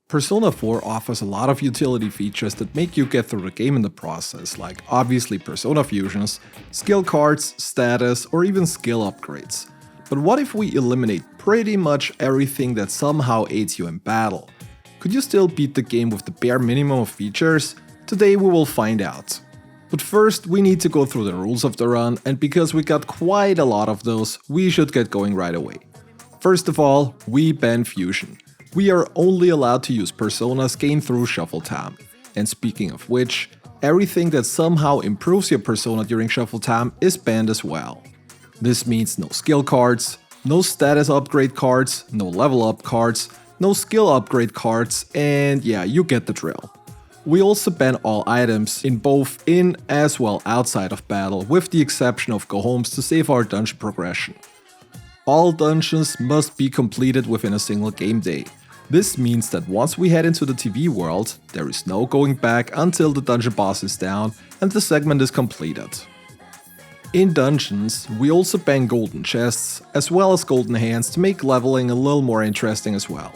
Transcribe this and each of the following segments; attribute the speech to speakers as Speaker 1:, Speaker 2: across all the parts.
Speaker 1: Persona 4 offers a lot of utility features that make you get through the game in the process, like obviously persona fusions, skill cards, status, or even skill upgrades. But what if we eliminate pretty much everything that somehow aids you in battle? Could you still beat the game with the bare minimum of features? Today we will find out. But first we need to go through the rules of the run, and because we got quite a lot of those, we should get going right away. First of all, we ban fusion. We are only allowed to use personas gained through shuffle time. And speaking of which, everything that somehow improves your persona during shuffle time is banned as well. This means no skill cards, no status upgrade cards, no level up cards, no skill upgrade cards, and yeah, you get the drill. We also ban all items in both in as well outside of battle, with the exception of go homes to save our dungeon progression. All dungeons must be completed within a single game day. This means that once we head into the TV world, there is no going back until the dungeon boss is down and the segment is completed. In dungeons, we also ban golden chests, as well as golden hands to make leveling a little more interesting as well.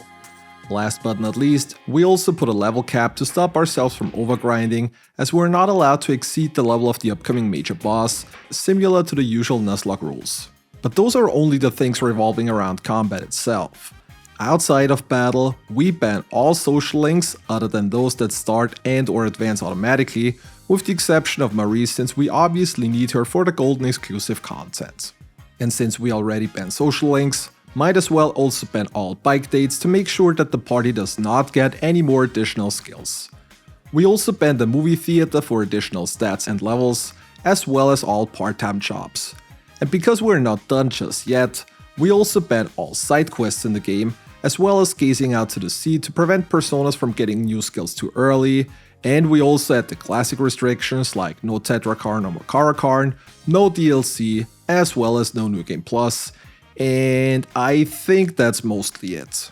Speaker 1: Last but not least, we also put a level cap to stop ourselves from overgrinding, as we're not allowed to exceed the level of the upcoming major boss, similar to the usual Nuzlocke rules. But those are only the things revolving around combat itself. Outside of battle, we ban all social links other than those that start and or advance automatically, with the exception of Marie, since we obviously need her for the golden exclusive content. And since we already ban social links, might as well also ban all bike dates to make sure that the party does not get any more additional skills. We also ban the movie theater for additional stats and levels, as well as all part-time jobs. And because we're not done just yet, we also ban all side quests in the game, as well as gazing out to the sea to prevent personas from getting new skills too early, and we also add the classic restrictions like no Tetrakarn or Makarakarn, no DLC, as well as no New Game Plus, and I think that's mostly it.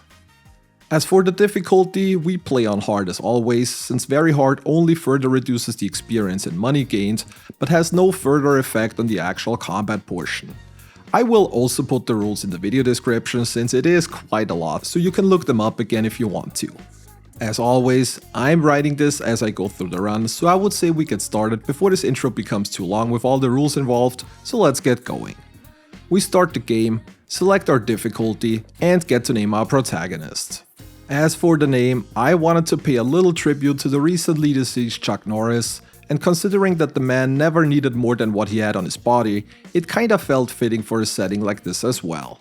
Speaker 1: As for the difficulty, we play on hard as always, since very hard only further reduces the experience and money gained, but has no further effect on the actual combat portion. I will also put the rules in the video description since it is quite a lot, so you can look them up again if you want to. As always, I'm writing this as I go through the run, so I would say we get started before this intro becomes too long with all the rules involved, so let's get going. We start the game, select our difficulty, and get to name our protagonist. As for the name, I wanted to pay a little tribute to the recently deceased Chuck Norris, and considering that the man never needed more than what he had on his body, it kinda felt fitting for a setting like this as well.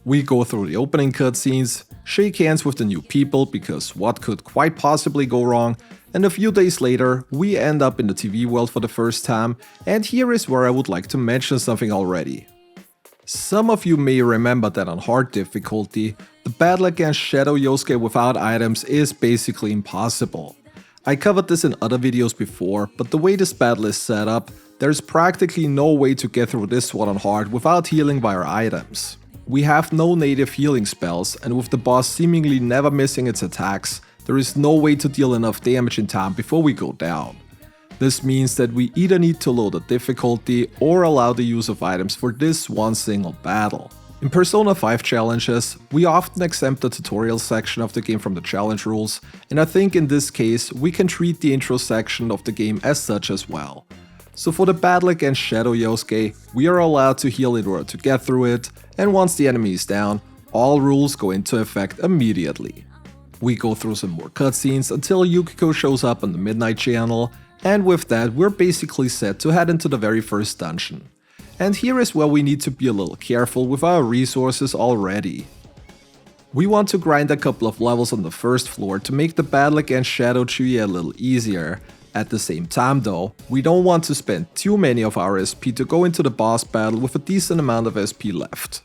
Speaker 1: We go through the opening cutscenes, shake hands with the new people because what could quite possibly go wrong, and a few days later we end up in the TV world for the first time, and here is where I would like to mention something already. Some of you may remember that on hard difficulty, the battle against Shadow Yosuke without items is basically impossible. I covered this in other videos before, but the way this battle is set up, there's practically no way to get through this one on hard without healing via items. We have no native healing spells, and with the boss seemingly never missing its attacks, there is no way to deal enough damage in time before we go down. This means that we either need to lower the difficulty or allow the use of items for this one single battle. In Persona 5 challenges, we often exempt the tutorial section of the game from the challenge rules, and I think in this case we can treat the intro section of the game as such as well. So for the battle against Shadow Yosuke, we are allowed to heal in order to get through it, and once the enemy is down, all rules go into effect immediately. We go through some more cutscenes until Yukiko shows up on the Midnight Channel, and with that we're basically set to head into the very first dungeon. And here is where we need to be a little careful with our resources already. We want to grind a couple of levels on the first floor to make the battle against Shadow Chie a little easier. At the same time though, we don't want to spend too many of our SP to go into the boss battle with a decent amount of SP left.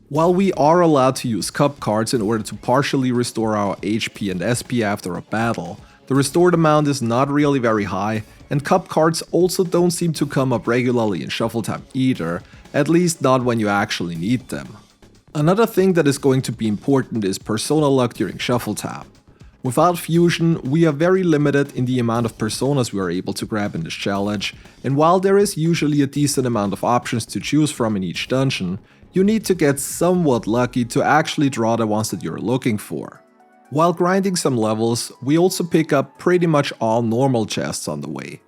Speaker 1: While we are allowed to use cup cards in order to partially restore our HP and SP after a battle, the restored amount is not really very high, and cup cards also don't seem to come up regularly in shuffle time either, at least not when you actually need them. Another thing that is going to be important is persona luck during shuffle time. Without fusion, we are very limited in the amount of personas we are able to grab in this challenge, and while there is usually a decent amount of options to choose from in each dungeon, you need to get somewhat lucky to actually draw the ones that you're looking for. While grinding some levels, we also pick up pretty much all normal chests on the way.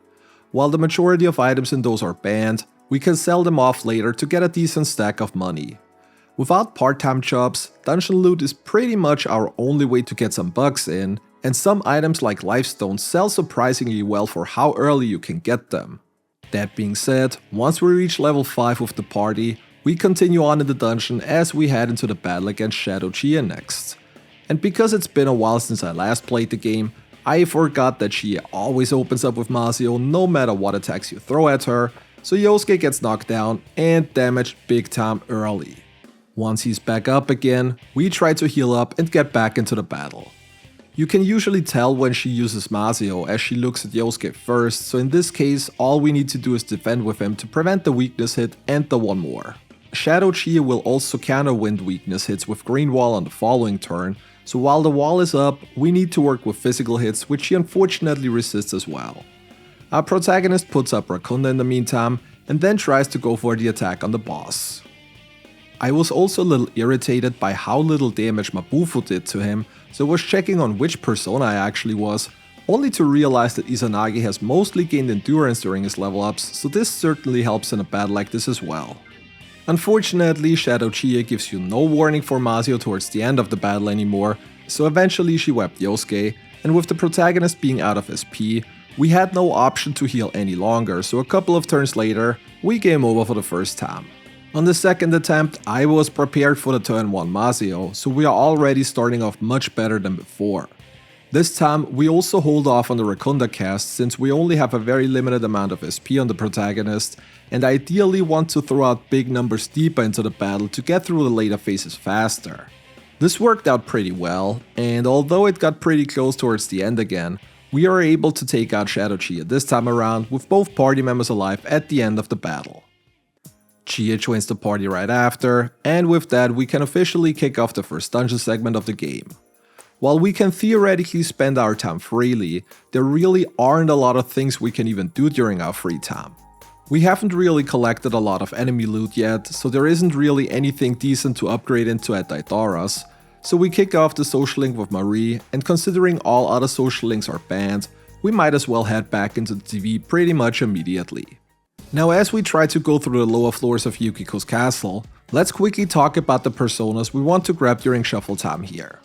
Speaker 1: While the majority of items in those are banned, we can sell them off later to get a decent stack of money. Without part-time jobs, dungeon loot is pretty much our only way to get some bucks in, and some items like lifestones sell surprisingly well for how early you can get them. That being said, once we reach level 5 with the party, we continue on in the dungeon as we head into the battle against Shadow Chie next. And because it's been a while since I last played the game, I forgot that Chie always opens up with Mazio no matter what attacks you throw at her, so Yosuke gets knocked down and damaged big time early. Once he's back up again, we try to heal up and get back into the battle. You can usually tell when she uses Mazio as she looks at Yosuke first, so in this case all we need to do is defend with him to prevent the weakness hit and the one more. Shadow Chie will also counter wind weakness hits with green wall on the following turn, so while the wall is up, we need to work with physical hits, which she unfortunately resists as well. Our protagonist puts up Rakunda in the meantime, and then tries to go for the attack on the boss. I was also a little irritated by how little damage Mabufu did to him, so was checking on which persona I actually was, only to realize that Izanagi has mostly gained endurance during his level ups, so this certainly helps in a battle like this as well. Unfortunately, Shadow Chie gives you no warning for Mazio towards the end of the battle anymore, so eventually she wept Yosuke, and with the protagonist being out of SP, we had no option to heal any longer, so a couple of turns later, we game over for the first time. On the second attempt, I was prepared for the turn 1 Mazio, so we are already starting off much better than before. This time, we also hold off on the Rakunda cast since we only have a very limited amount of SP on the protagonist, and ideally want to throw out big numbers deeper into the battle to get through the later phases faster. This worked out pretty well, and although it got pretty close towards the end again, we are able to take out Shadow Chie this time around with both party members alive at the end of the battle. Chie joins the party right after, and with that we can officially kick off the first dungeon segment of the game. While we can theoretically spend our time freely, there really aren't a lot of things we can even do during our free time. We haven't really collected a lot of enemy loot yet, so there isn't really anything decent to upgrade into at Daidora's, so we kick off the social link with Marie, and considering all other social links are banned, we might as well head back into the TV pretty much immediately. Now as we try to go through the lower floors of Yukiko's castle, let's quickly talk about the personas we want to grab during shuffle time here.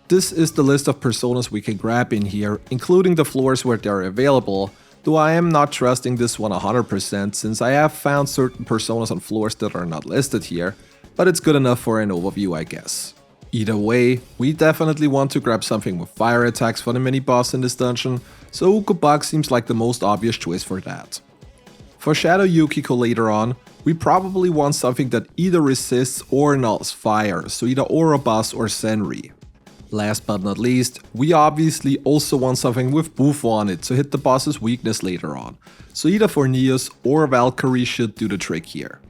Speaker 1: This is the list of personas we can grab in here, including the floors where they're available, though I am not trusting this one 100% since I have found certain personas on floors that are not listed here, but it's good enough for an overview I guess. Either way, we definitely want to grab something with fire attacks for the mini-boss in this dungeon, so Ukobak seems like the most obvious choice for that. For Shadow Yukiko later on, we probably want something that either resists or nulls fire, so either Orobas or Senri. Last but not least, we obviously also want something with Bufo on it to hit the boss's weakness later on, so either Forneus or Valkyrie should do the trick here.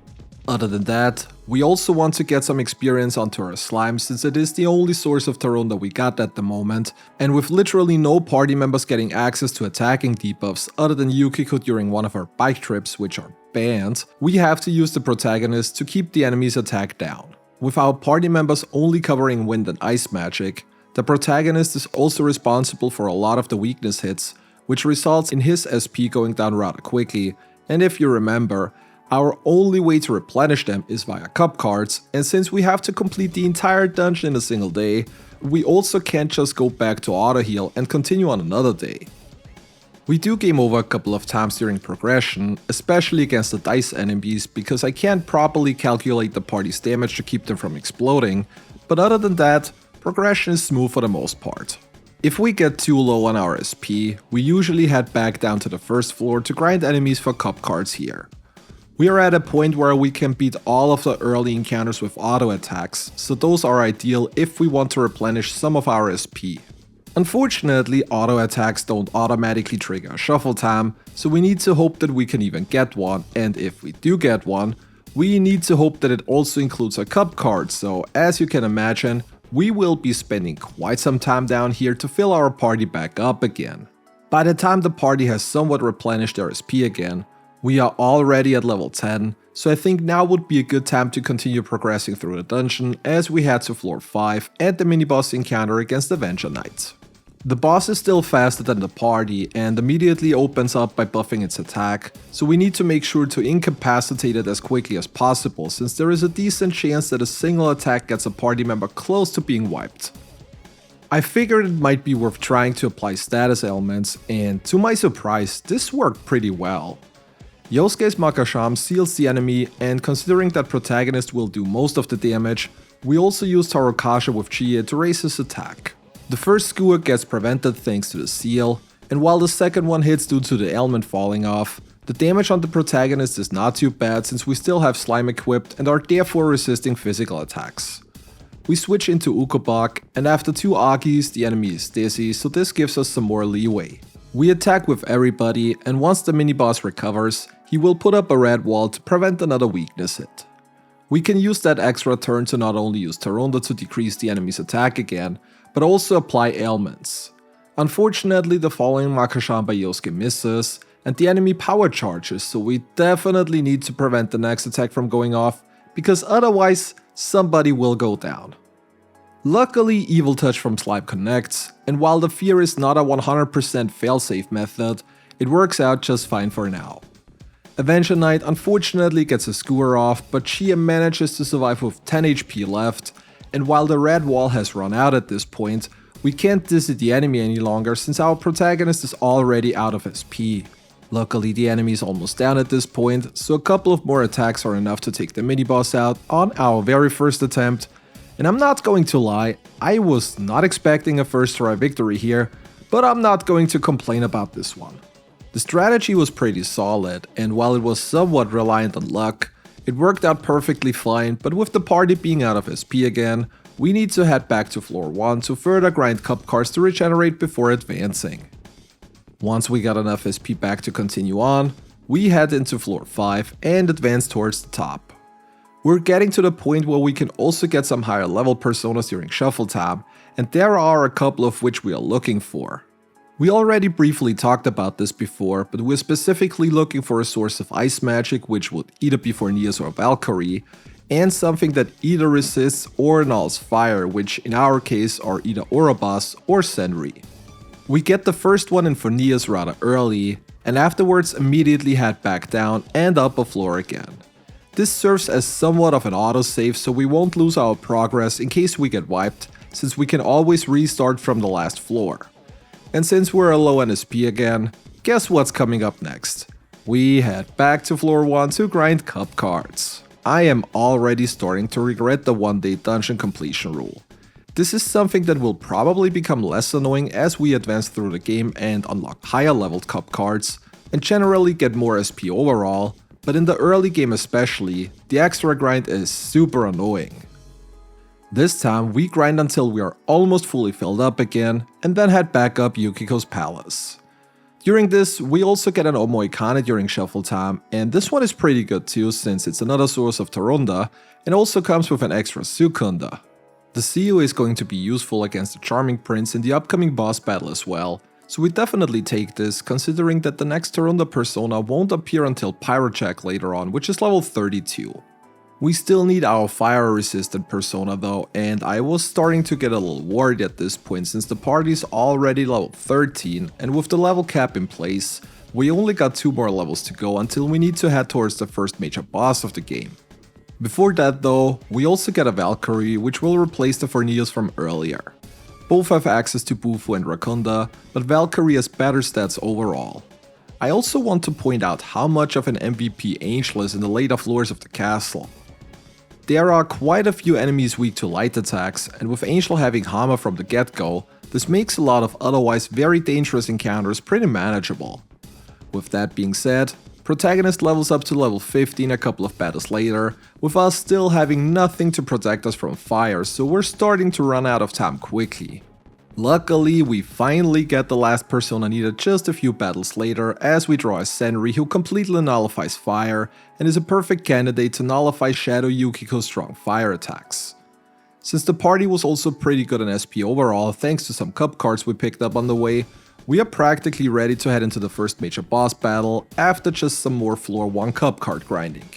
Speaker 1: Other than that, we also want to get some experience onto our slime since it is the only source of Tarunda we got at the moment, and with literally no party members getting access to attacking debuffs other than Yukiko during one of our bike trips, which are banned, we have to use the protagonist to keep the enemy's attack down. With our party members only covering wind and ice magic, the protagonist is also responsible for a lot of the weakness hits, which results in his SP going down rather quickly, and if you remember, our only way to replenish them is via cup cards, and since we have to complete the entire dungeon in a single day, we also can't just go back to auto heal and continue on another day. We do game over a couple of times during progression, especially against the dice enemies because I can't properly calculate the party's damage to keep them from exploding, but other than that, progression is smooth for the most part. If we get too low on our SP, we usually head back down to the first floor to grind enemies for cup cards here. We are at a point where we can beat all of the early encounters with auto attacks, so those are ideal if we want to replenish some of our SP. Unfortunately, auto attacks don't automatically trigger shuffle time, so we need to hope that we can even get one, and if we do get one, we need to hope that it also includes a cup card, so as you can imagine, we will be spending quite some time down here to fill our party back up again. By the time the party has somewhat replenished their SP again, we are already at level 10, so I think now would be a good time to continue progressing through the dungeon as we head to floor 5 and the mini-boss encounter against Avenger Knight. The boss is still faster than the party and immediately opens up by buffing its attack, so we need to make sure to incapacitate it as quickly as possible since there is a decent chance that a single attack gets a party member close to being wiped. I figured it might be worth trying to apply status elements, and to my surprise, this worked pretty well. Yosuke's Makasham seals the enemy, and considering that protagonist will do most of the damage, we also use Tarokasha with Chie to raise his attack. The first skewer gets prevented thanks to the seal, and while the second one hits due to the ailment falling off, the damage on the protagonist is not too bad since we still have slime equipped and are therefore resisting physical attacks. We switch into Ukobak, and after 2 Agis the enemy is dizzy, so this gives us some more leeway. We attack with everybody, and once the mini-boss recovers, he will put up a red wall to prevent another weakness hit. We can use that extra turn to not only use Taronda to decrease the enemy's attack again, but also apply ailments. Unfortunately, the following Makasham by Yosuke misses, and the enemy power charges, so we definitely need to prevent the next attack from going off, because otherwise, somebody will go down. Luckily, Evil Touch from Slime connects, and while the fear is not a 100% failsafe method, it works out just fine for now. Avenger Knight unfortunately gets a skewer off, but Chie manages to survive with 10 HP left, and while the red wall has run out at this point, we can't dizzy the enemy any longer since our protagonist is already out of SP. Luckily, the enemy is almost down at this point, so a couple of more attacks are enough to take the mini-boss out on our very first attempt, and I'm not going to lie, I was not expecting a first try victory here, but I'm not going to complain about this one. The strategy was pretty solid, and while it was somewhat reliant on luck, it worked out perfectly fine, but with the party being out of SP again, we need to head back to floor 1 to further grind cup cards to regenerate before advancing. Once we got enough SP back to continue on, we head into floor 5 and advance towards the top. We're getting to the point where we can also get some higher level personas during shuffle time, and there are a couple of which we are looking for. We already briefly talked about this before, but we're specifically looking for a source of ice magic which would either be Fornias or Valkyrie, and something that either resists or annuls fire, which in our case are either Orobas or Senri. We get the first one in Fornias rather early, and afterwards immediately head back down and up a floor again. This serves as somewhat of an autosave so we won't lose our progress in case we get wiped, since we can always restart from the last floor. And since we're low on SP again, guess what's coming up next? We head back to floor 1 to grind cup cards. I am already starting to regret the 1-day dungeon completion rule. This is something that will probably become less annoying as we advance through the game and unlock higher leveled cup cards, and generally get more SP overall, but in the early game especially, the extra grind is super annoying. This time we grind until we are almost fully filled up again, and then head back up Yukiko's palace. During this, we also get an Omoikane during shuffle time, and this one is pretty good too since it's another source of Taronda, and also comes with an extra Sukunda. The Seiyuu is going to be useful against the Charming Prince in the upcoming boss battle as well, so we definitely take this considering that the next Taronda persona won't appear until Pyrojack later on, which is level 32. We still need our fire resistant persona though, and I was starting to get a little worried at this point since the party's already level 13, and with the level cap in place, we only got 2 more levels to go until we need to head towards the first major boss of the game. Before that though, we also get a Valkyrie which will replace the Fornias from earlier. Both have access to Bufu and Rakunda, but Valkyrie has better stats overall. I also want to point out how much of an MVP Angel is in the later floors of the castle. There are quite a few enemies weak to light attacks, and with Angel having Hama from the get-go, this makes a lot of otherwise very dangerous encounters pretty manageable. With that being said, Protagonist levels up to level 15 a couple of battles later, with us still having nothing to protect us from fire, so we're starting to run out of time quickly. Luckily, we finally get the last persona needed just a few battles later as we draw a Senri who completely nullifies fire and is a perfect candidate to nullify Shadow Yukiko's strong fire attacks. Since the party was also pretty good in SP overall thanks to some cup cards we picked up on the way, we are practically ready to head into the first major boss battle after just some more floor 1 cup card grinding.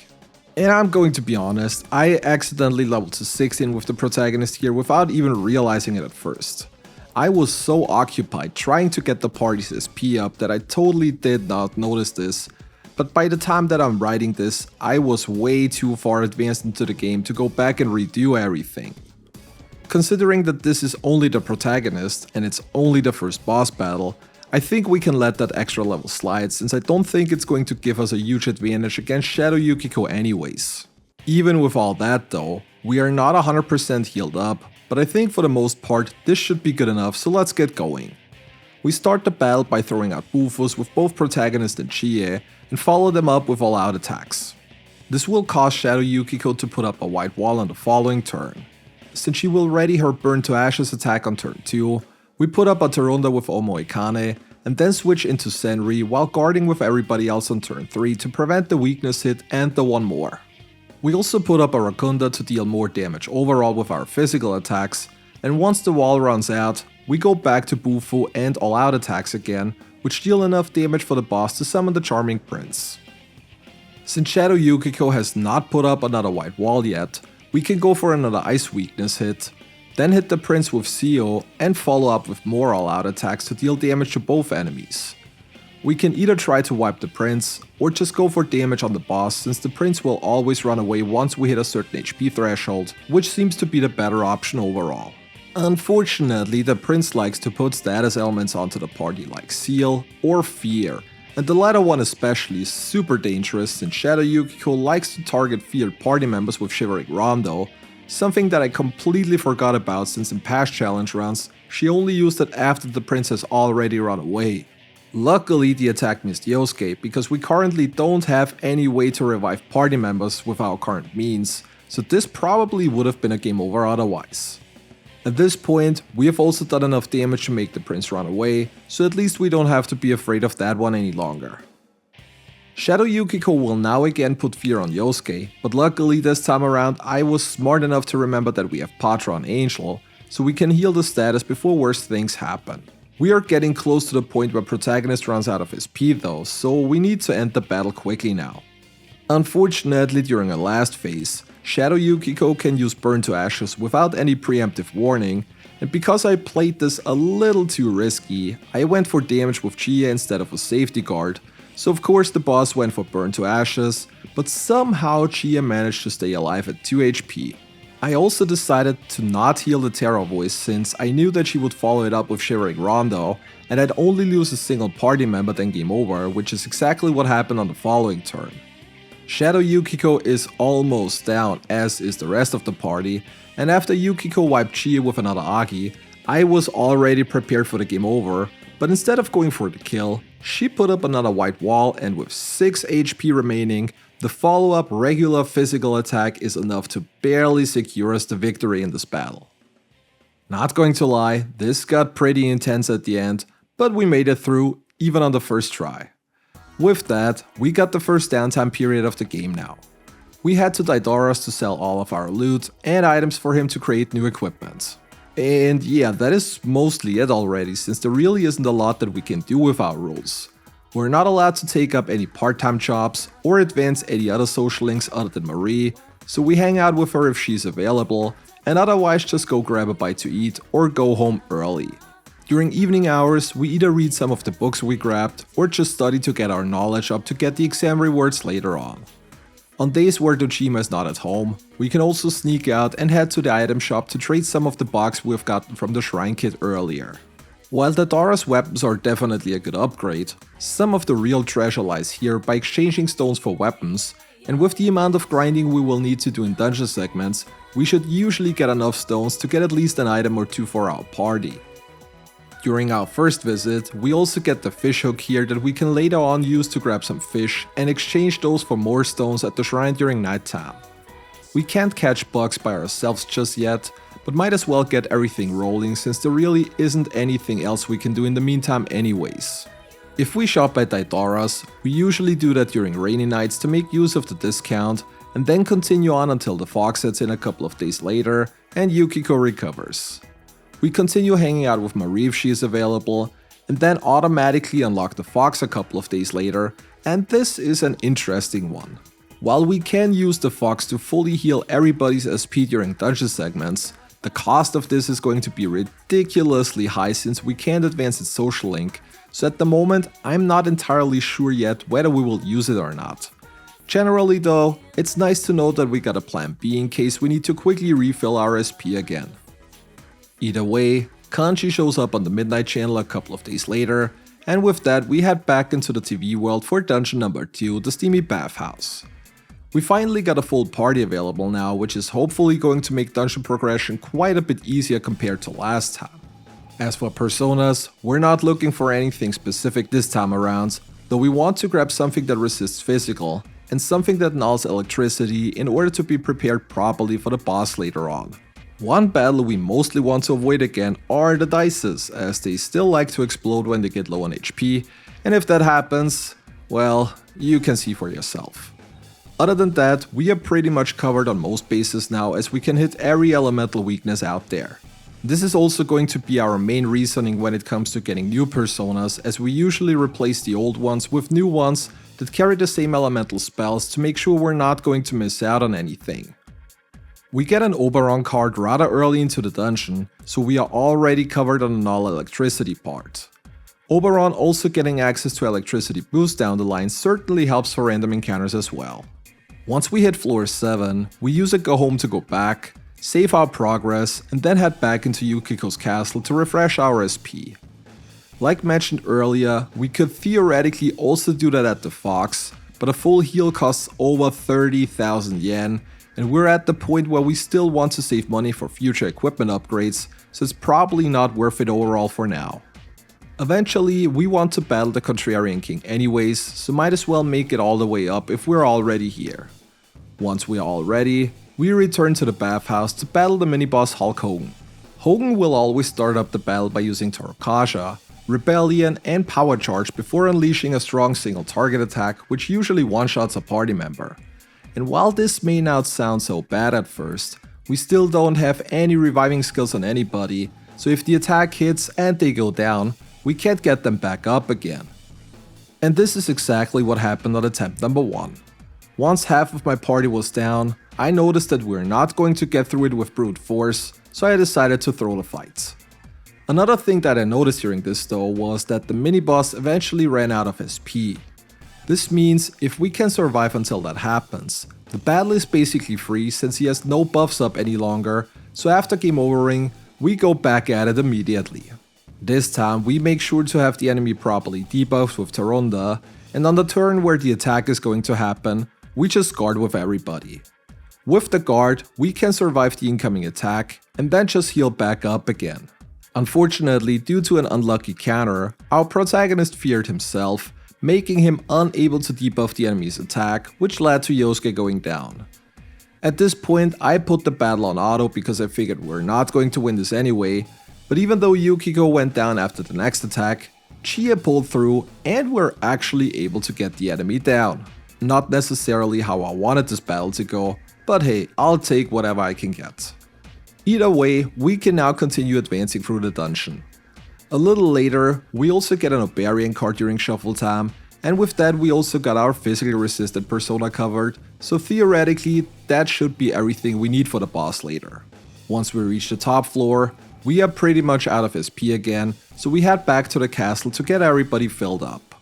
Speaker 1: And I'm going to be honest, I accidentally leveled to 16 with the protagonist here without even realizing it at first. I was so occupied trying to get the party's SP up that I totally did not notice this, but by the time that I'm writing this, I was way too far advanced into the game to go back and redo everything. Considering that this is only the protagonist and it's only the first boss battle, I think we can let that extra level slide since I don't think it's going to give us a huge advantage against Shadow Yukiko anyways. Even with all that though, we are not 100% healed up, but I think for the most part this should be good enough, so let's get going. We start the battle by throwing out Bufos with both protagonist and Chie and follow them up with all out attacks. This will cause Shadow Yukiko to put up a white wall on the following turn. Since she will ready her Burn to Ashes attack on turn 2, we put up a Tarunda with Omoikane, and then switch into Senri while guarding with everybody else on turn 3 to prevent the weakness hit and the one more. We also put up a Rakunda to deal more damage overall with our physical attacks, and once the wall runs out, we go back to Bufu and all out attacks again, which deal enough damage for the boss to summon the Charming Prince. Since Shadow Yukiko has not put up another white wall yet, we can go for another ice weakness hit, then hit the prince with Seo and follow up with more all-out attacks to deal damage to both enemies. We can either try to wipe the prince, or just go for damage on the boss since the prince will always run away once we hit a certain HP threshold, which seems to be the better option overall. Unfortunately, the prince likes to put status elements onto the party like Seal or Fear, and the latter one especially is super dangerous since Shadow Yukiko likes to target feared party members with Shivering Rondo, something that I completely forgot about since in past challenge runs, she only used it after the prince has already run away. Luckily the attack missed Yosuke because we currently don't have any way to revive party members with our current means, so this probably would have been a game over otherwise. At this point, we have also done enough damage to make the prince run away, so at least we don't have to be afraid of that one any longer. Shadow Yukiko will now again put fear on Yosuke, but luckily this time around I was smart enough to remember that we have Patra on Angel, so we can heal the status before worse things happen. We are getting close to the point where protagonist runs out of SP though, so we need to end the battle quickly now. Unfortunately, during our last phase, Shadow Yukiko can use Burn to Ashes without any preemptive warning, and because I played this a little too risky, I went for damage with Chie instead of a safety guard, so of course the boss went for Burn to Ashes, but somehow Chie managed to stay alive at 2 HP. I also decided to not heal the Terra voice since I knew that she would follow it up with Shivering Rondo, and I'd only lose a single party member then game over, which is exactly what happened on the following turn. Shadow Yukiko is almost down, as is the rest of the party, and after Yukiko wiped Chie with another Agi, I was already prepared for the game over, but instead of going for the kill, she put up another white wall and with 6 HP remaining, the follow-up regular physical attack is enough to barely secure us the victory in this battle. Not going to lie, this got pretty intense at the end, but we made it through, even on the first try. With that, we got the first downtime period of the game now. We head to Daidoras to sell all of our loot and items for him to create new equipment. And yeah, that is mostly it already, since there really isn't a lot that we can do with our roles. We're not allowed to take up any part-time jobs or advance any other social links other than Marie, so we hang out with her if she's available, and otherwise just go grab a bite to eat or go home early. During evening hours, we either read some of the books we grabbed or just study to get our knowledge up to get the exam rewards later on. On days where Dojima is not at home, we can also sneak out and head to the item shop to trade some of the bugs we've gotten from the shrine kit earlier. While the Dara's weapons are definitely a good upgrade, some of the real treasure lies here by exchanging stones for weapons, and with the amount of grinding we will need to do in dungeon segments, we should usually get enough stones to get at least an item or two for our party. During our first visit, we also get the fish hook here that we can later on use to grab some fish and exchange those for more stones at the shrine during nighttime. We can't catch bugs by ourselves just yet, but might as well get everything rolling since there really isn't anything else we can do in the meantime anyways. If we shop at Daidoras, we usually do that during rainy nights to make use of the discount, and then continue on until the fog sets in a couple of days later and Yukiko recovers. We continue hanging out with Marie if she is available, and then automatically unlock the fox a couple of days later, and this is an interesting one. While we can use the Fox to fully heal everybody's SP during dungeon segments, the cost of this is going to be ridiculously high since we can't advance its social link, so at the moment I'm not entirely sure yet whether we will use it or not. Generally though, it's nice to know that we got a plan B in case we need to quickly refill our SP again. Either way, Kanji shows up on the Midnight Channel a couple of days later, and with that we head back into the TV world for dungeon number 2, the Steamy Bathhouse. We finally got a full party available now, which is hopefully going to make dungeon progression quite a bit easier compared to last time. As for personas, we're not looking for anything specific this time around, though we want to grab something that resists physical, and something that nulls electricity in order to be prepared properly for the boss later on. One battle we mostly want to avoid again are the dices, as they still like to explode when they get low on HP, and if that happens, well, you can see for yourself. Other than that, we are pretty much covered on most bases now, as we can hit every elemental weakness out there. This is also going to be our main reasoning when it comes to getting new personas, as we usually replace the old ones with new ones that carry the same elemental spells to make sure we're not going to miss out on anything. We get an Oberon card rather early into the dungeon, so we are already covered on the null electricity part. Oberon also getting access to electricity boost down the line certainly helps for random encounters as well. Once we hit floor 7, we use a go home to go back, save our progress, and then head back into Yukiko's castle to refresh our SP. Like mentioned earlier, we could theoretically also do that at the Fox, but a full heal costs over 30,000 yen, and we're at the point where we still want to save money for future equipment upgrades, so it's probably not worth it overall for now. Eventually, we want to battle the Contrarian King anyways, so might as well make it all the way up if we're already here. Once we are all ready, we return to the bathhouse to battle the mini-boss Hulk Hogan. Hogan will always start up the battle by using Torokasha, Rebellion and Power Charge before unleashing a strong single target attack which usually one-shots a party member. And while this may not sound so bad at first, we still don't have any reviving skills on anybody, so if the attack hits and they go down, we can't get them back up again. And this is exactly what happened on attempt number 1. Once half of my party was down, I noticed that we're not going to get through it with brute force, so I decided to throw the fight. Another thing that I noticed during this though was that the mini-boss eventually ran out of SP. This means if we can survive until that happens, the battle is basically free since he has no buffs up any longer, so after game overing, we go back at it immediately. This time we make sure to have the enemy properly debuffed with Taronda, and on the turn where the attack is going to happen, we just guard with everybody. With the guard, we can survive the incoming attack, and then just heal back up again. Unfortunately, due to an unlucky counter, our protagonist feared himself, making him unable to debuff the enemy's attack, which led to Yosuke going down. At this point, I put the battle on auto because I figured we're not going to win this anyway, but even though Yukiko went down after the next attack, Chie pulled through and we're actually able to get the enemy down. Not necessarily how I wanted this battle to go, but hey, I'll take whatever I can get. Either way, we can now continue advancing through the dungeon. A little later, we also get an Obarian card during shuffle time, and with that we also got our physically resistant persona covered, so theoretically that should be everything we need for the boss later. Once we reach the top floor, we are pretty much out of SP again, so we head back to the castle to get everybody filled up.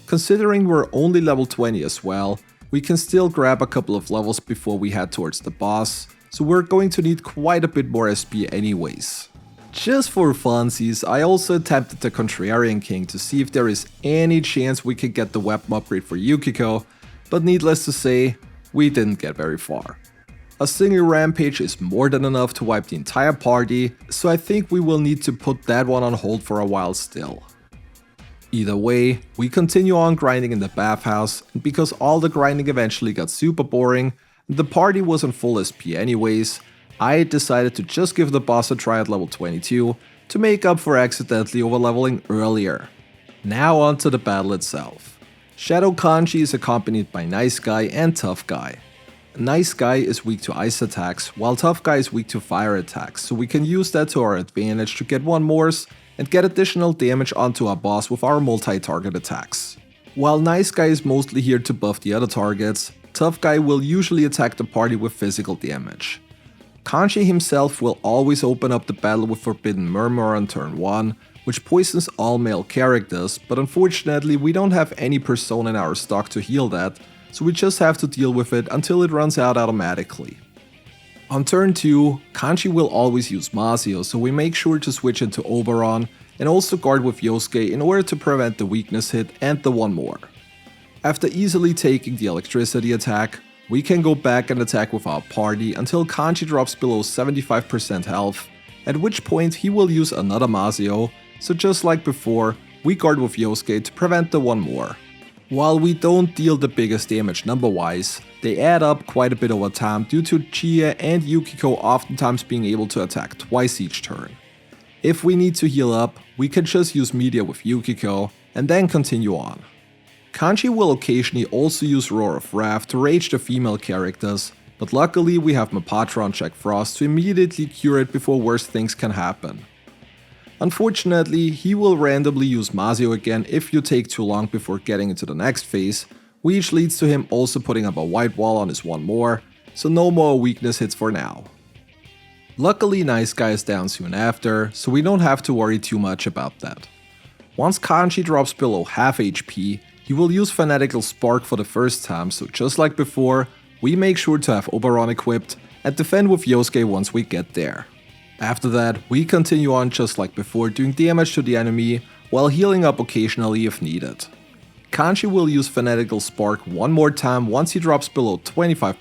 Speaker 1: Considering we're only level 20 as well, we can still grab a couple of levels before we head towards the boss, so we're going to need quite a bit more SP anyways. Just for funsies, I also attempted the Contrarian King to see if there is any chance we could get the weapon upgrade for Yukiko, but needless to say, we didn't get very far. A single rampage is more than enough to wipe the entire party, so I think we will need to put that one on hold for a while still. Either way, we continue on grinding in the bathhouse, and because all the grinding eventually got super boring, and the party was on full SP anyways, I decided to just give the boss a try at level 22 to make up for accidentally overleveling earlier. Now on to the battle itself. Shadow Kanji is accompanied by Nice Guy and Tough Guy. Nice Guy is weak to ice attacks, while Tough Guy is weak to fire attacks, so we can use that to our advantage to get one Morse and get additional damage onto our boss with our multi-target attacks. While Nice Guy is mostly here to buff the other targets, Tough Guy will usually attack the party with physical damage. Kanji himself will always open up the battle with Forbidden Murmur on turn 1, which poisons all male characters, but unfortunately we don't have any persona in our stock to heal that, so we just have to deal with it until it runs out automatically. On turn 2, Kanji will always use Mazio, so we make sure to switch into Oberon and also guard with Yosuke in order to prevent the weakness hit and the one more. After easily taking the electricity attack, we can go back and attack with our party until Kanji drops below 75% health, at which point he will use another Mazio, so just like before, we guard with Yosuke to prevent the one more. While we don't deal the biggest damage number-wise, they add up quite a bit over time due to Chie and Yukiko oftentimes being able to attack twice each turn. If we need to heal up, we can just use Media with Yukiko and then continue on. Kanji will occasionally also use Roar of Wrath to rage the female characters, but luckily we have Mapatra on Jack Frost to immediately cure it before worse things can happen. Unfortunately, he will randomly use Mazio again if you take too long before getting into the next phase, which leads to him also putting up a white wall on his one more, so no more weakness hits for now. Luckily Nice Guy is down soon after, so we don't have to worry too much about that. Once Kanji drops below half HP, he will use Fanatical Spark for the first time, so just like before, we make sure to have Oberon equipped and defend with Yosuke once we get there. After that, we continue on just like before, doing damage to the enemy while healing up occasionally if needed. Kanji will use Fanatical Spark one more time once he drops below 25%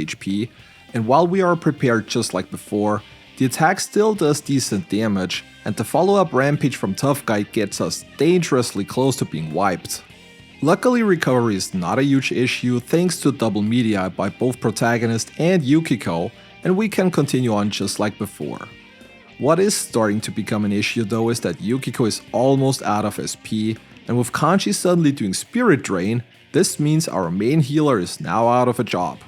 Speaker 1: HP, and while we are prepared just like before, the attack still does decent damage, and the follow-up Rampage from Tough Guy gets us dangerously close to being wiped. Luckily recovery is not a huge issue thanks to double media by both protagonist and Yukiko, and we can continue on just like before. What is starting to become an issue though is that Yukiko is almost out of SP, and with Kanji suddenly doing Spirit Drain, this means our main healer is now out of a job.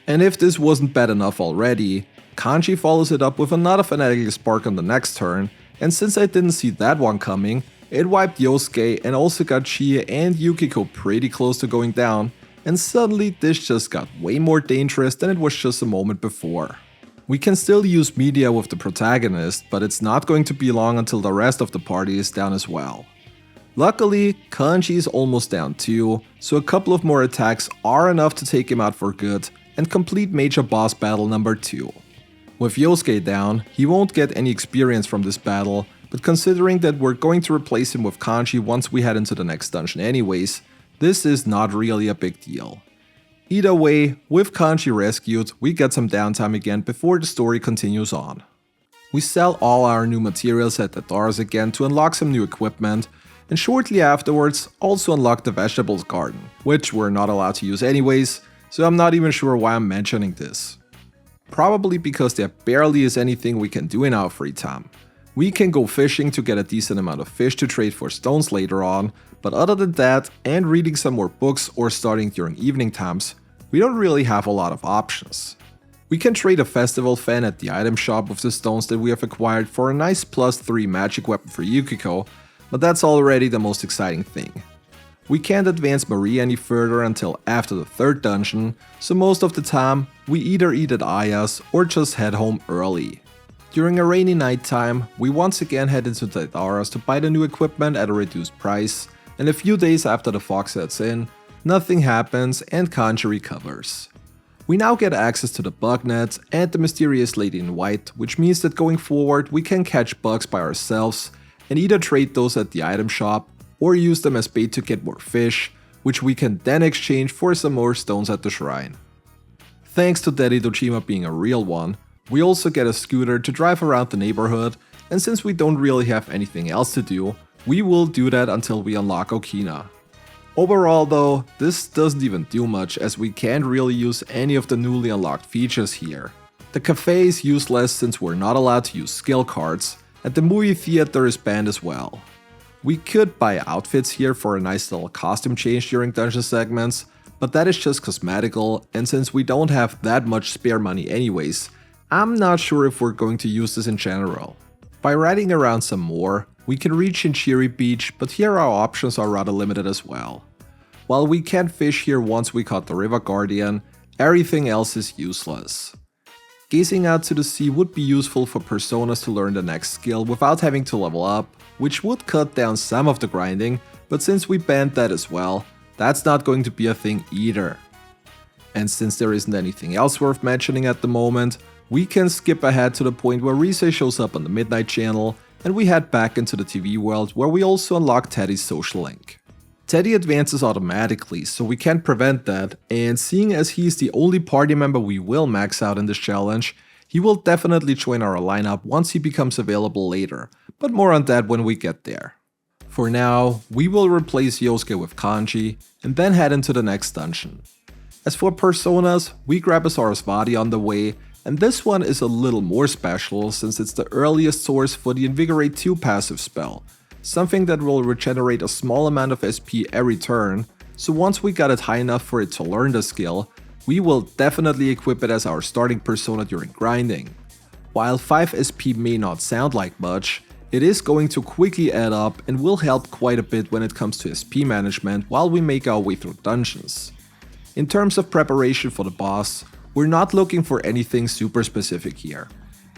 Speaker 1: And if this wasn't bad enough already, Kanji follows it up with another Fanatical Spark on the next turn, and since I didn't see that one coming, it wiped Yosuke and also got Chie and Yukiko pretty close to going down, and suddenly this just got way more dangerous than it was just a moment before. We can still use media with the protagonist, but it's not going to be long until the rest of the party is down as well. Luckily, Kanji is almost down too, so a couple of more attacks are enough to take him out for good and complete Major Boss Battle number 2. With Yosuke down, he won't get any experience from this battle, but considering that we're going to replace him with Kanji once we head into the next dungeon anyways, this is not really a big deal. Either way, with Kanji rescued, we get some downtime again before the story continues on. We sell all our new materials at the doors again to unlock some new equipment, and shortly afterwards also unlock the vegetables garden, which we're not allowed to use anyways, so I'm not even sure why I'm mentioning this. Probably because there barely is anything we can do in our free time. We can go fishing to get a decent amount of fish to trade for stones later on, but other than that, and reading some more books or starting during evening times, we don't really have a lot of options. We can trade a festival fan at the item shop with the stones that we have acquired for a nice +3 magic weapon for Yukiko, but that's already the most exciting thing. We can't advance Marie any further until after the 3rd dungeon, so most of the time, we either eat at Aya's or just head home early. During a rainy night time, we once again head into Taidaras to buy the new equipment at a reduced price, and a few days after the fog sets in, nothing happens and Kanji recovers. We now get access to the bug net and the mysterious lady in white, which means that going forward we can catch bugs by ourselves and either trade those at the item shop or use them as bait to get more fish, which we can then exchange for some more stones at the shrine. Thanks to Teddie Dojima being a real one, we also get a scooter to drive around the neighborhood, and since we don't really have anything else to do, we will do that until we unlock Okina. Overall though, this doesn't even do much as we can't really use any of the newly unlocked features here. The cafe is useless since we're not allowed to use skill cards, and the movie theater is banned as well. We could buy outfits here for a nice little costume change during dungeon segments, but that is just cosmetical, and since we don't have that much spare money anyways, I'm not sure if we're going to use this in general. By riding around some more, we can reach Shinchiri Beach, but here our options are rather limited as well. While we can fish here once we caught the River Guardian, everything else is useless. Gazing out to the sea would be useful for personas to learn the next skill without having to level up, which would cut down some of the grinding, but since we banned that as well, that's not going to be a thing either. And since there isn't anything else worth mentioning at the moment, we can skip ahead to the point where Rise shows up on the Midnight Channel, and we head back into the TV world where we also unlock Teddie's social link. Teddie advances automatically, so we can't prevent that, and seeing as he's the only party member we will max out in this challenge, he will definitely join our lineup once he becomes available later, but more on that when we get there. For now, we will replace Yosuke with Kanji, and then head into the next dungeon. As for personas, we grab a Sarasvati on the way, and this one is a little more special since it's the earliest source for the Invigorate 2 passive spell, something that will regenerate a small amount of SP every turn, so once we got it high enough for it to learn the skill, we will definitely equip it as our starting persona during grinding. While 5 SP may not sound like much, it is going to quickly add up and will help quite a bit when it comes to SP management while we make our way through dungeons. In terms of preparation for the boss, we're not looking for anything super specific here.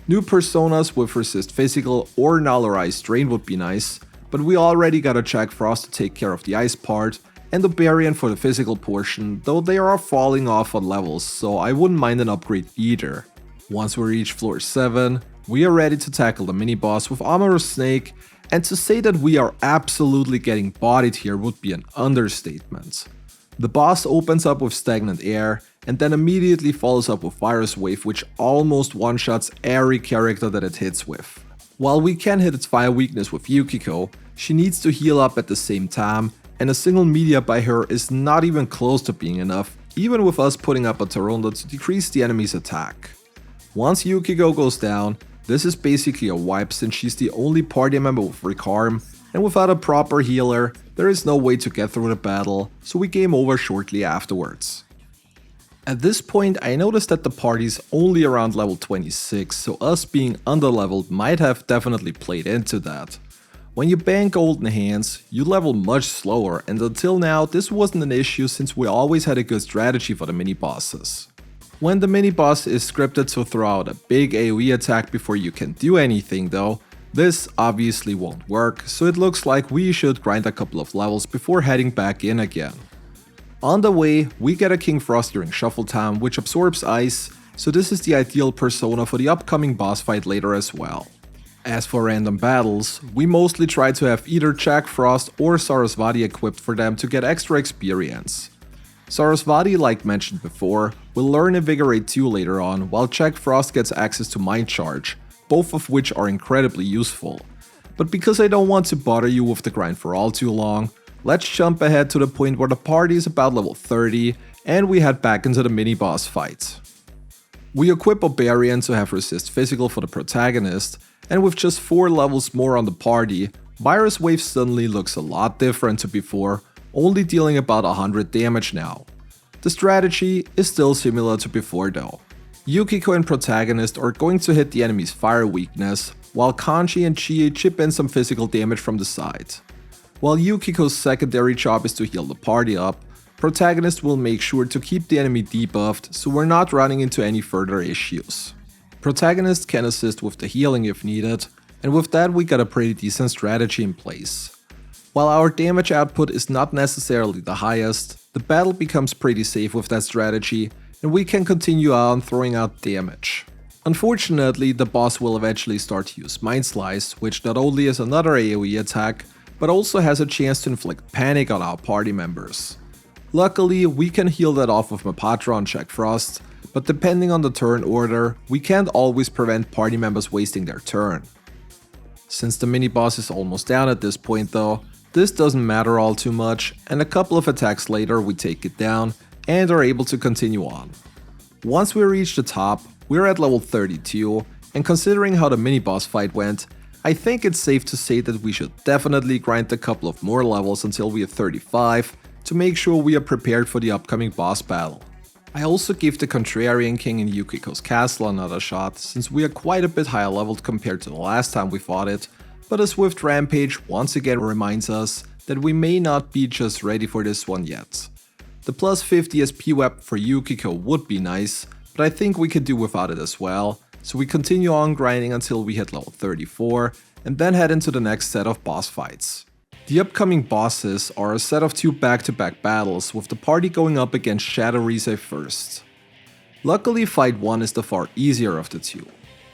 Speaker 1: New personas with resist physical or null or ice drain would be nice, but we already got a Jack Frost to take care of the ice part, and Oberian for the physical portion, though they are falling off on levels, so I wouldn't mind an upgrade either. Once we reach floor 7, we are ready to tackle the mini-boss with Amuro Snake, and to say that we are absolutely getting bodied here would be an understatement. The boss opens up with Stagnant Air, and then immediately follows up with Virus Wave, which almost one-shots every character that it hits with. While we can hit its fire weakness with Yukiko, she needs to heal up at the same time, and a single media by her is not even close to being enough, even with us putting up a Taronda to decrease the enemy's attack. Once Yukiko goes down, this is basically a wipe since she's the only party member with Recarm, and without a proper healer, there is no way to get through the battle, so we game over shortly afterwards. At this point, I noticed that the party's only around level 26, so us being underleveled might have definitely played into that. When you ban Golden Hands, you level much slower, and until now this wasn't an issue since we always had a good strategy for the mini-bosses. When the mini-boss is scripted to throw out a big AoE attack before you can do anything though, this obviously won't work, so it looks like we should grind a couple of levels before heading back in again. On the way, we get a King Frost during Shuffle Time, which absorbs ice, so this is the ideal persona for the upcoming boss fight later as well. As for random battles, we mostly try to have either Jack Frost or Sarasvati equipped for them to get extra experience. Sarasvati, like mentioned before, will learn Invigorate 2 later on, while Jack Frost gets access to Mind Charge, both of which are incredibly useful. But because I don't want to bother you with the grind for all too long, let's jump ahead to the point where the party is about level 30 and we head back into the mini-boss fight. We equip Oberian to have resist physical for the protagonist, and with just 4 levels more on the party, Virus Wave suddenly looks a lot different to before, only dealing about 100 damage now. The strategy is still similar to before though. Yukiko and protagonist are going to hit the enemy's fire weakness, while Kanji and Chie chip in some physical damage from the side. While Yukiko's secondary job is to heal the party up, protagonist will make sure to keep the enemy debuffed so we're not running into any further issues. Protagonist can assist with the healing if needed, and with that we got a pretty decent strategy in place. While our damage output is not necessarily the highest, the battle becomes pretty safe with that strategy, and we can continue on throwing out damage. Unfortunately, the boss will eventually start to use Mind Slice, which not only is another AoE attack, but also has a chance to inflict panic on our party members. Luckily, we can heal that off with Mapatra on Jack Frost, but depending on the turn order, we can't always prevent party members wasting their turn. Since the mini-boss is almost down at this point though, this doesn't matter all too much, and a couple of attacks later we take it down and are able to continue on. Once we reach the top, we're at level 32, and considering how the mini-boss fight went, I think it's safe to say that we should definitely grind a couple of more levels until we are 35 to make sure we are prepared for the upcoming boss battle. I also give the Contrarian King in Yukiko's castle another shot, since we are quite a bit higher leveled compared to the last time we fought it, but a swift rampage once again reminds us that we may not be just ready for this one yet. The plus 50 SP weapon for Yukiko would be nice, but I think we could do without it as well, so we continue on grinding until we hit level 34 and then head into the next set of boss fights. The upcoming bosses are a set of 2 back-to-back battles, with the party going up against Shadow Rise first. Luckily, fight 1 is the far easier of the two.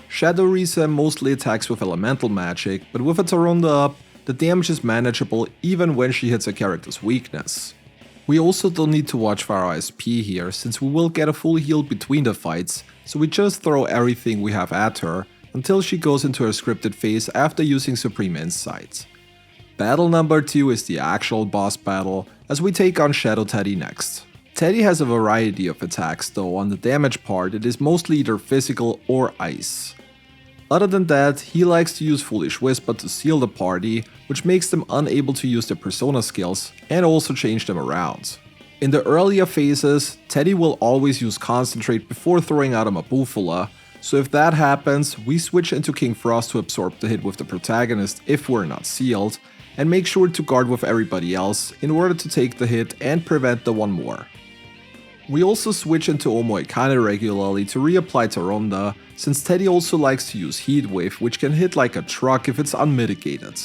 Speaker 1: Shadow Rise mostly attacks with elemental magic, but with a Tarunda up, the damage is manageable even when she hits a character's weakness. We also don't need to watch for our SP here, since we will get a full heal between the fights, so we just throw everything we have at her until she goes into her scripted phase after using Supreme Insight. Battle number 2 is the actual boss battle, as we take on Shadow Teddie next. Teddie has a variety of attacks, though on the damage part it is mostly either physical or ice. Other than that, he likes to use Foolish Whisper to seal the party, which makes them unable to use their persona skills and also change them around. In the earlier phases, Teddie will always use Concentrate before throwing out a Mabufula, so if that happens, we switch into King Frost to absorb the hit with the protagonist if we're not sealed, and make sure to guard with everybody else in order to take the hit and prevent the one more. We also switch into Omoikane regularly to reapply Taronda, since Teddie also likes to use Heat Wave, which can hit like a truck if it's unmitigated.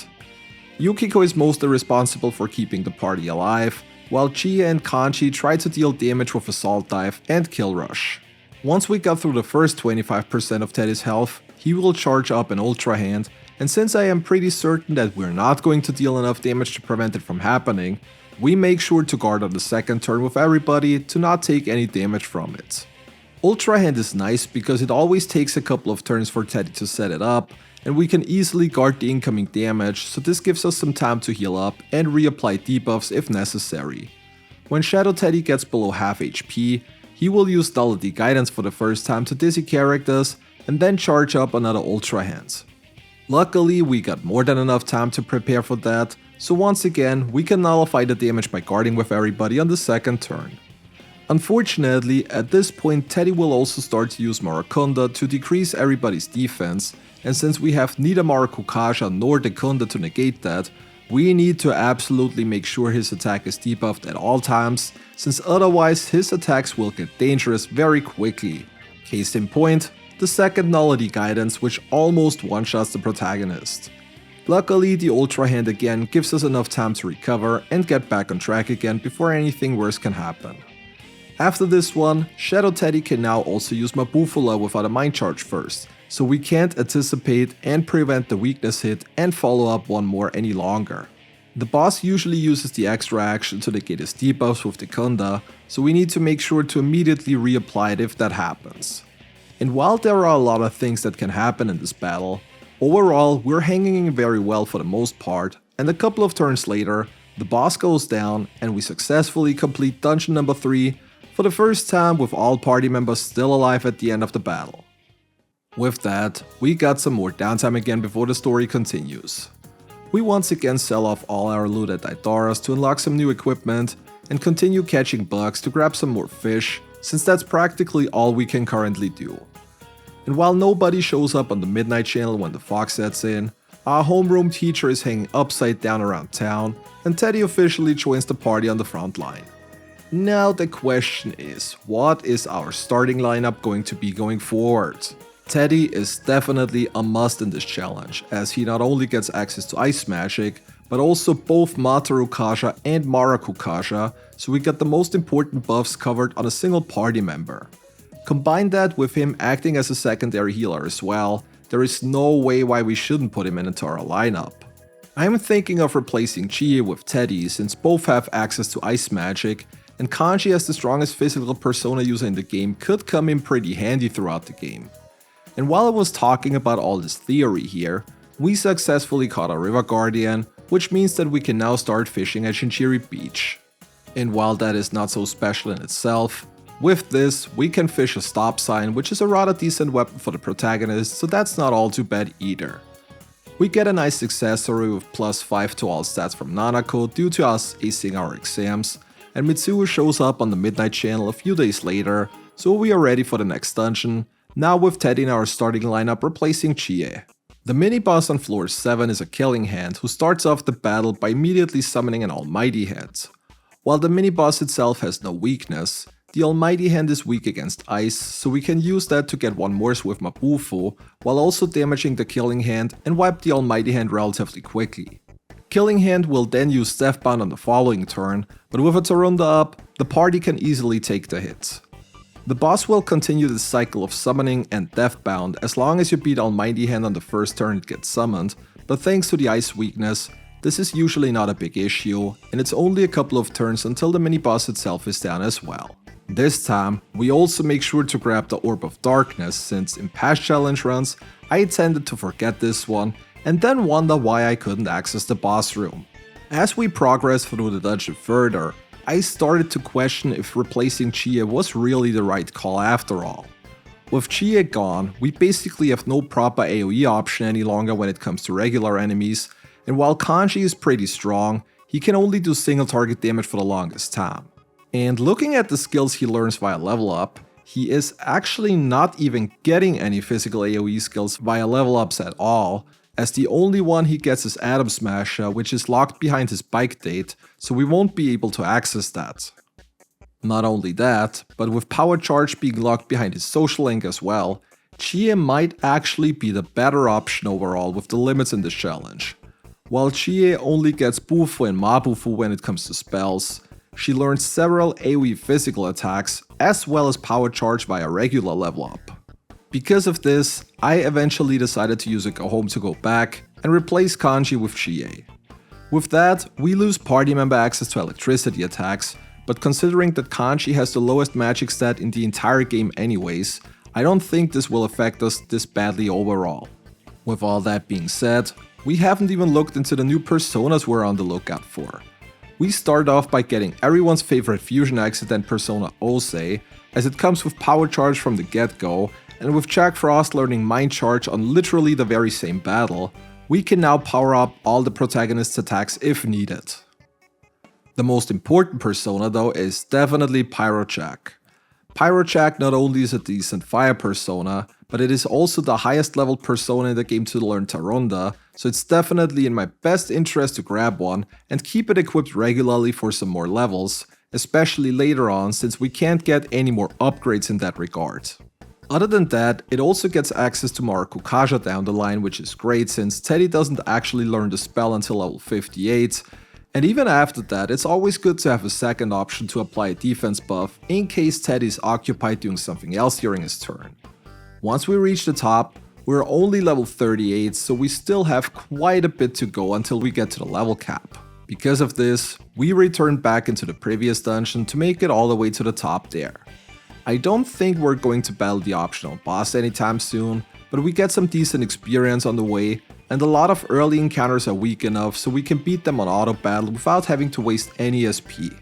Speaker 1: Yukiko is mostly responsible for keeping the party alive, while Chie and Kanji try to deal damage with Assault Dive and Kill Rush. Once we got through the first 25% of Teddie's health, he will charge up an Ultra Hand, and since I am pretty certain that we're not going to deal enough damage to prevent it from happening, we make sure to guard on the second turn with everybody to not take any damage from it. Ultra Hand is nice because it always takes a couple of turns for Teddie to set it up, and we can easily guard the incoming damage, so this gives us some time to heal up and reapply debuffs if necessary. When Shadow Teddie gets below half HP, he will use Duality Guidance for the first time to dizzy characters and then charge up another Ultra Hand. Luckily, we got more than enough time to prepare for that, so once again, we can nullify the damage by guarding with everybody on the second turn. Unfortunately, at this point Teddie will also start to use Marakunda to decrease everybody's defense, and since we have neither Marakukasha nor Dekunda to negate that, we need to absolutely make sure his attack is debuffed at all times, since otherwise his attacks will get dangerous very quickly. Case in point, the second Nullity Guidance, which almost one-shots the protagonist. Luckily, the Ultra Hand again gives us enough time to recover and get back on track again before anything worse can happen. After this one, Shadow Teddie can now also use Mabufula without a Mind Charge first, so we can't anticipate and prevent the weakness hit and follow up one more any longer. The boss usually uses the extra action to negate his debuffs with Dekunda, so we need to make sure to immediately reapply it if that happens. And while there are a lot of things that can happen in this battle, overall we're hanging in very well for the most part, and a couple of turns later, the boss goes down and we successfully complete dungeon number 3 for the first time with all party members still alive at the end of the battle. With that, we got some more downtime again before the story continues. We once again sell off all our loot at Idaras to unlock some new equipment and continue catching bugs to grab some more fish, since that's practically all we can currently do. And while nobody shows up on the midnight channel when the fog sets in, our homeroom teacher is hanging upside down around town, and Teddie officially joins the party on the front line. Now the question is, what is our starting lineup going to be going forward? Teddie is definitely a must in this challenge, as he not only gets access to Ice Magic, but also both Matarukasha and Marakukasha, so we get the most important buffs covered on a single party member. Combine that with him acting as a secondary healer as well, there is no way why we shouldn't put him into our lineup. I'm thinking of replacing Chie with Teddie, since both have access to Ice Magic, and Kanji as the strongest physical persona user in the game could come in pretty handy throughout the game. And while I was talking about all this theory here, we successfully caught a River Guardian, which means that we can now start fishing at Shinchiri Beach. And while that is not so special in itself, with this we can fish a stop sign, which is a rather decent weapon for the protagonist, so that's not all too bad either. We get a nice accessory with +5 to all stats from Nanako due to us acing our exams, and Mitsuo shows up on the midnight channel a few days later, so we are ready for the next dungeon, now with Teddie in our starting lineup replacing Chie. The mini-boss on floor 7 is a killing hand who starts off the battle by immediately summoning an almighty hand. While the mini-boss itself has no weakness, the almighty hand is weak against ice, so we can use that to get one more Swift Mabufu, while also damaging the killing hand and wipe the almighty hand relatively quickly. Killing hand will then use Deathbound on the following turn, but with a Tarunda up, the party can easily take the hit. The boss will continue the cycle of summoning and Deathbound as long as you beat Almighty Hand on the first turn it gets summoned, but thanks to the ice weakness, this is usually not a big issue, and it's only a couple of turns until the mini-boss itself is down as well. This time, we also make sure to grab the Orb of Darkness, since in past challenge runs, I tended to forget this one, and then wonder why I couldn't access the boss room. As we progress through the dungeon further, I started to question if replacing Chie was really the right call after all. With Chie gone, we basically have no proper AoE option any longer when it comes to regular enemies, and while Kanji is pretty strong, he can only do single target damage for the longest time. And looking at the skills he learns via level up, he is actually not even getting any physical AoE skills via level ups at all, as the only one he gets is Atom Smasher, which is locked behind his bike date, so we won't be able to access that. Not only that, but with Power Charge being locked behind his Social Link as well, Chie might actually be the better option overall with the limits in this challenge. While Chie only gets Bufu and Mabufu when it comes to spells, she learns several AoE physical attacks as well as Power Charge via regular level up. Because of this, I eventually decided to use a Go Home to go back and replace Kanji with Chie. With that, we lose party member access to electricity attacks, but considering that Kanji has the lowest magic stat in the entire game anyways, I don't think this will affect us this badly overall. With all that being said, we haven't even looked into the new personas we're on the lookout for. We start off by getting everyone's favorite fusion accident persona Osei, as it comes with Power Charge from the get-go, and with Jack Frost learning Mind Charge on literally the very same battle, we can now power up all the protagonist's attacks if needed. The most important persona though is definitely Pyro Jack. Pyro Jack not only is a decent fire persona, but it is also the highest level persona in the game to learn Tarunda, so it's definitely in my best interest to grab one and keep it equipped regularly for some more levels, especially later on since we can't get any more upgrades in that regard. Other than that, it also gets access to Marukyu down the line, which is great since Teddie doesn't actually learn the spell until level 58, and even after that, it's always good to have a second option to apply a defense buff in case Teddie is occupied doing something else during his turn. Once we reach the top, we're only level 38, so we still have quite a bit to go until we get to the level cap. Because of this, we return back into the previous dungeon to make it all the way to the top there. I don't think we're going to battle the optional boss anytime soon, but we get some decent experience on the way, and a lot of early encounters are weak enough so we can beat them on auto battle without having to waste any SP.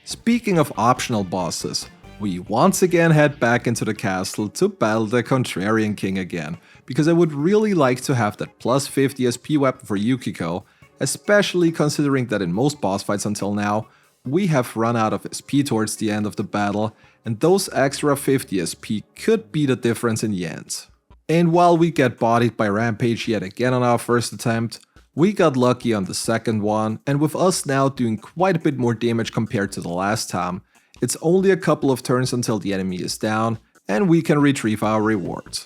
Speaker 1: Speaking of optional bosses, we once again head back into the castle to battle the Contrarian King again, because I would really like to have that plus 50 SP weapon for Yukiko, especially considering that in most boss fights until now, we have run out of SP towards the end of the battle, and those extra 50 SP could be the difference in the end. And while we get bodied by Rampage yet again on our first attempt, we got lucky on the second one, and with us now doing quite a bit more damage compared to the last time, it's only a couple of turns until the enemy is down, and we can retrieve our reward.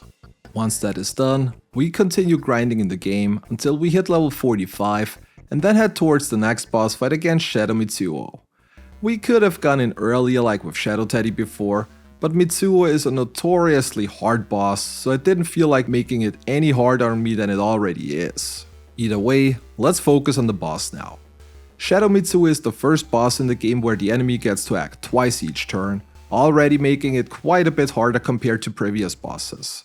Speaker 1: Once that is done, we continue grinding in the game until we hit level 45, and then head towards the next boss fight against Shadow Mitsuo. We could have gone in earlier like with Shadow Teddie before, but Mitsuo is a notoriously hard boss, so it didn't feel like making it any harder on me than it already is. Either way, let's focus on the boss now. Shadow Mitsuo is the first boss in the game where the enemy gets to act twice each turn, already making it quite a bit harder compared to previous bosses.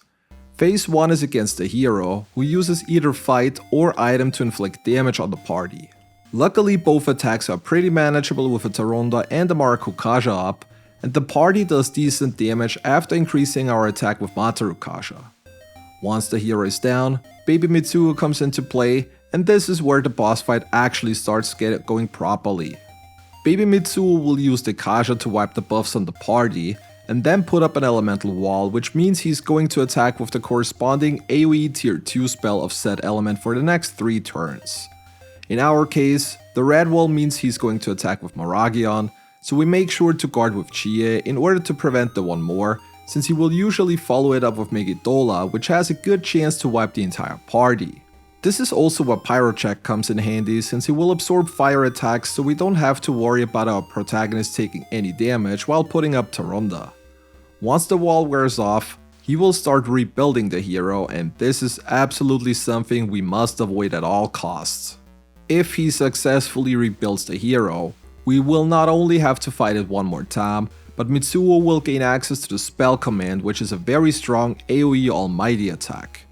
Speaker 1: Phase 1 is against a hero, who uses either fight or item to inflict damage on the party. Luckily both attacks are pretty manageable with a Tarunda and a Marukyu up, and the party does decent damage after increasing our attack with Matarukasha. Once the hero is down, Baby Mitsuo comes into play, and this is where the boss fight actually starts going properly. Baby Mitsuo will use the Kasha to wipe the buffs on the party, and then put up an elemental wall, which means he's going to attack with the corresponding AoE tier 2 spell of said element for the next 3 turns. In our case, the red wall means he's going to attack with Maragyon, so we make sure to guard with Chie in order to prevent the one more, since he will usually follow it up with Megidola, which has a good chance to wipe the entire party. This is also where Pyrocheck comes in handy, since he will absorb fire attacks, so we don't have to worry about our protagonist taking any damage while putting up Taronda. Once the wall wears off, he will start rebuilding the hero, and this is absolutely something we must avoid at all costs. If he successfully rebuilds the hero, we will not only have to fight it one more time, but Mitsuo will gain access to the spell command, which is a very strong AoE almighty attack.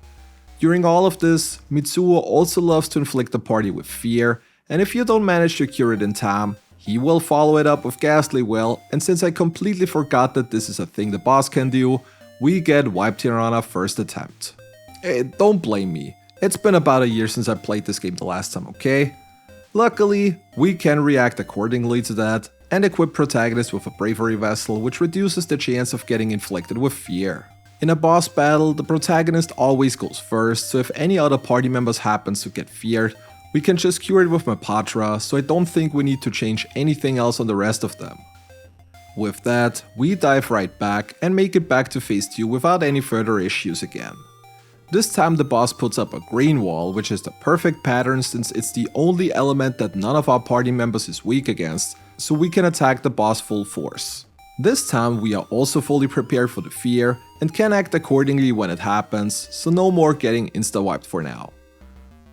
Speaker 1: During all of this, Mitsuo also loves to inflict the party with fear, and if you don't manage to cure it in time, he will follow it up with Ghastly Well, and since I completely forgot that this is a thing the boss can do, we get wiped here on our first attempt. Hey, don't blame me, it's been about a year since I played this game the last time, okay? Luckily, we can react accordingly to that, and equip protagonist with a bravery vessel, which reduces the chance of getting inflicted with fear. In a boss battle, the protagonist always goes first, so if any other party members happens to get feared, we can just cure it with Mapatra, so I don't think we need to change anything else on the rest of them. With that, we dive right back and make it back to phase 2 without any further issues again. This time the boss puts up a green wall, which is the perfect pattern since it's the only element that none of our party members is weak against, so we can attack the boss full force. This time we are also fully prepared for the fear and can act accordingly when it happens, so no more getting insta-wiped for now.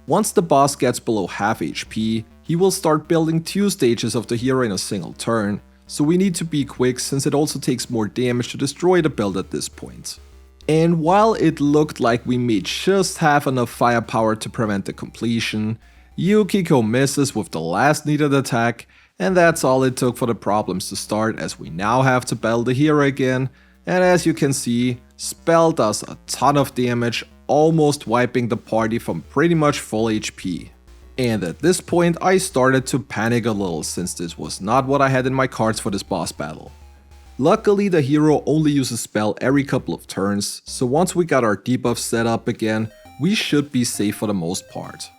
Speaker 1: Once the boss gets below half HP, he will start building 2 stages of the hero in a single turn, so we need to be quick since it also takes more damage to destroy the build at this point. And while it looked like we may just have enough firepower to prevent the completion, Yukiko misses with the last needed attack, and that's all it took for the problems to start, as we now have to battle the hero again, and as you can see, spell does a ton of damage, almost wiping the party from pretty much full HP. And at this point I started to panic a little since this was not what I had in my cards for this boss battle. Luckily the hero only uses spell every couple of turns, so once we got our debuff set up again, we should be safe for the most part.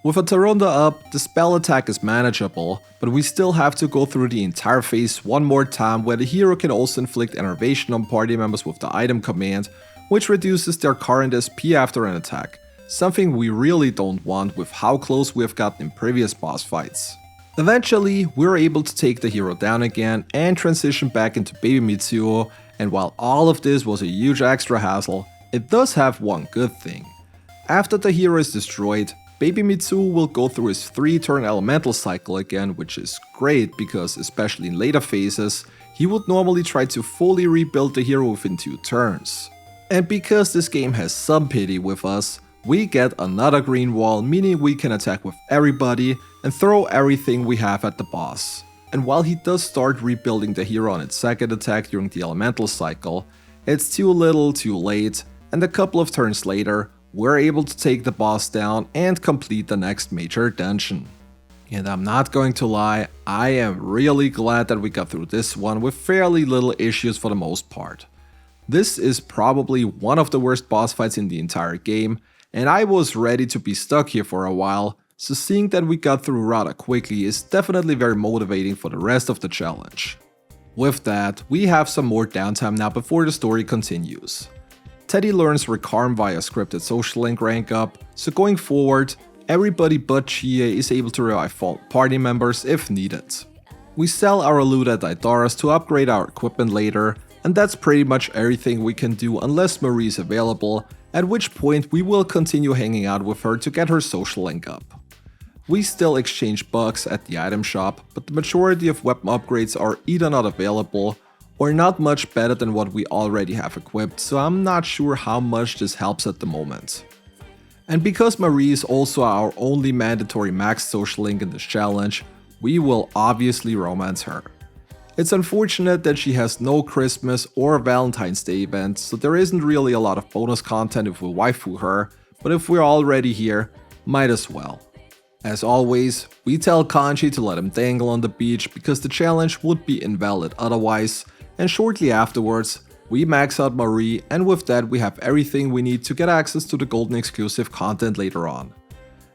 Speaker 1: With a Taronda up, the spell attack is manageable, but we still have to go through the entire phase one more time where the hero can also inflict enervation on party members with the item command, which reduces their current SP after an attack, something we really don't want with how close we have gotten in previous boss fights. Eventually, we're able to take the hero down again and transition back into Baby Mitsuo, and while all of this was a huge extra hassle, it does have one good thing. After the hero is destroyed, Baby Mitsuo will go through his 3-turn elemental cycle again, which is great because, especially in later phases, he would normally try to fully rebuild the hero within 2 turns. And because this game has some pity with us, we get another green wall, meaning we can attack with everybody and throw everything we have at the boss. And while he does start rebuilding the hero on its second attack during the elemental cycle, it's too little too late, and a couple of turns later, we're able to take the boss down and complete the next major dungeon. And I'm not going to lie, I am really glad that we got through this one with fairly little issues for the most part. This is probably one of the worst boss fights in the entire game, and I was ready to be stuck here for a while, so seeing that we got through rather quickly is definitely very motivating for the rest of the challenge. With that, we have some more downtime now before the story continues. Teddie learns Rekarm via scripted social link rank up, so going forward, everybody but Chie is able to revive fallen party members if needed. We sell our loot at Idaras to upgrade our equipment later, and that's pretty much everything we can do unless Marie is available, at which point we will continue hanging out with her to get her social link up. We still exchange bucks at the item shop, but the majority of weapon upgrades are either not available or not much better than what we already have equipped, so I'm not sure how much this helps at the moment. And because Marie is also our only mandatory max social link in this challenge, we will obviously romance her. It's unfortunate that she has no Christmas or Valentine's Day events, so there isn't really a lot of bonus content if we waifu her, but if we're already here, might as well. As always, we tell Kanji to let him dangle on the beach because the challenge would be invalid otherwise, and shortly afterwards, we max out Marie, and with that we have everything we need to get access to the golden exclusive content later on.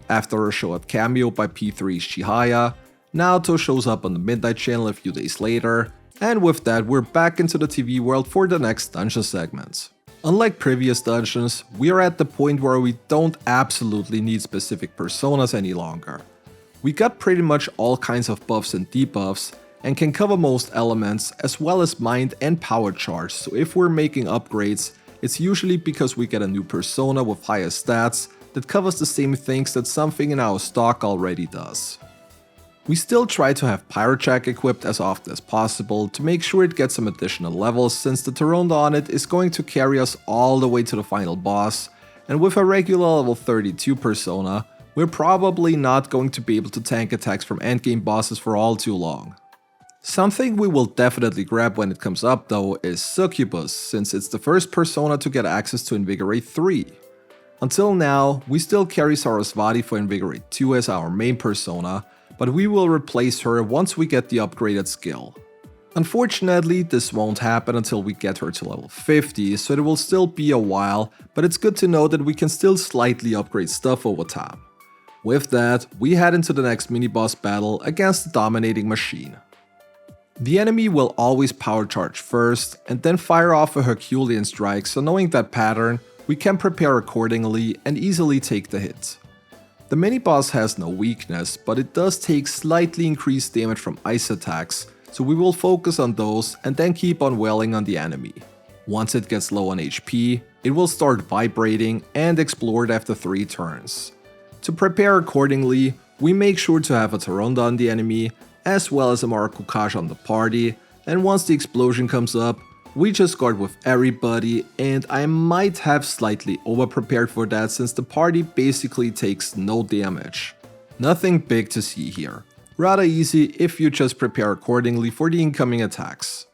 Speaker 1: After a short cameo by P3's Chihaya, Naoto shows up on the Midnight Channel a few days later, and with that we're back into the TV world for the next dungeon segment. Unlike previous dungeons, we are at the point where we don't absolutely need specific personas any longer. We got pretty much all kinds of buffs and debuffs, and can cover most elements as well as mind and power charge, so if we're making upgrades, it's usually because we get a new persona with higher stats that covers the same things that something in our stock already does. We still try to have Pyrojack equipped as often as possible to make sure it gets some additional levels, since the Taronda on it is going to carry us all the way to the final boss, and with a regular level 32 persona, we're probably not going to be able to tank attacks from endgame bosses for all too long. Something we will definitely grab when it comes up though is Succubus, since it's the first persona to get access to Invigorate 3. Until now, we still carry Sarasvati for Invigorate 2 as our main persona, but we will replace her once we get the upgraded skill. Unfortunately, this won't happen until we get her to level 50, so it will still be a while, but it's good to know that we can still slightly upgrade stuff over time. With that, we head into the next mini-boss battle against the Dominating Machine. The enemy will always power charge first, and then fire off a Herculean strike, so knowing that pattern, we can prepare accordingly and easily take the hit. The mini-boss has no weakness, but it does take slightly increased damage from ice attacks, so we will focus on those and then keep on wailing on the enemy. Once it gets low on HP, it will start vibrating and explode after 3 turns. To prepare accordingly, we make sure to have a Taronda on the enemy, as well as a Marukyu on the party, and once the explosion comes up, we just guard with everybody, and I might have slightly over-prepared for that since the party basically takes no damage. Nothing big to see here. Rather easy if you just prepare accordingly for the incoming attacks.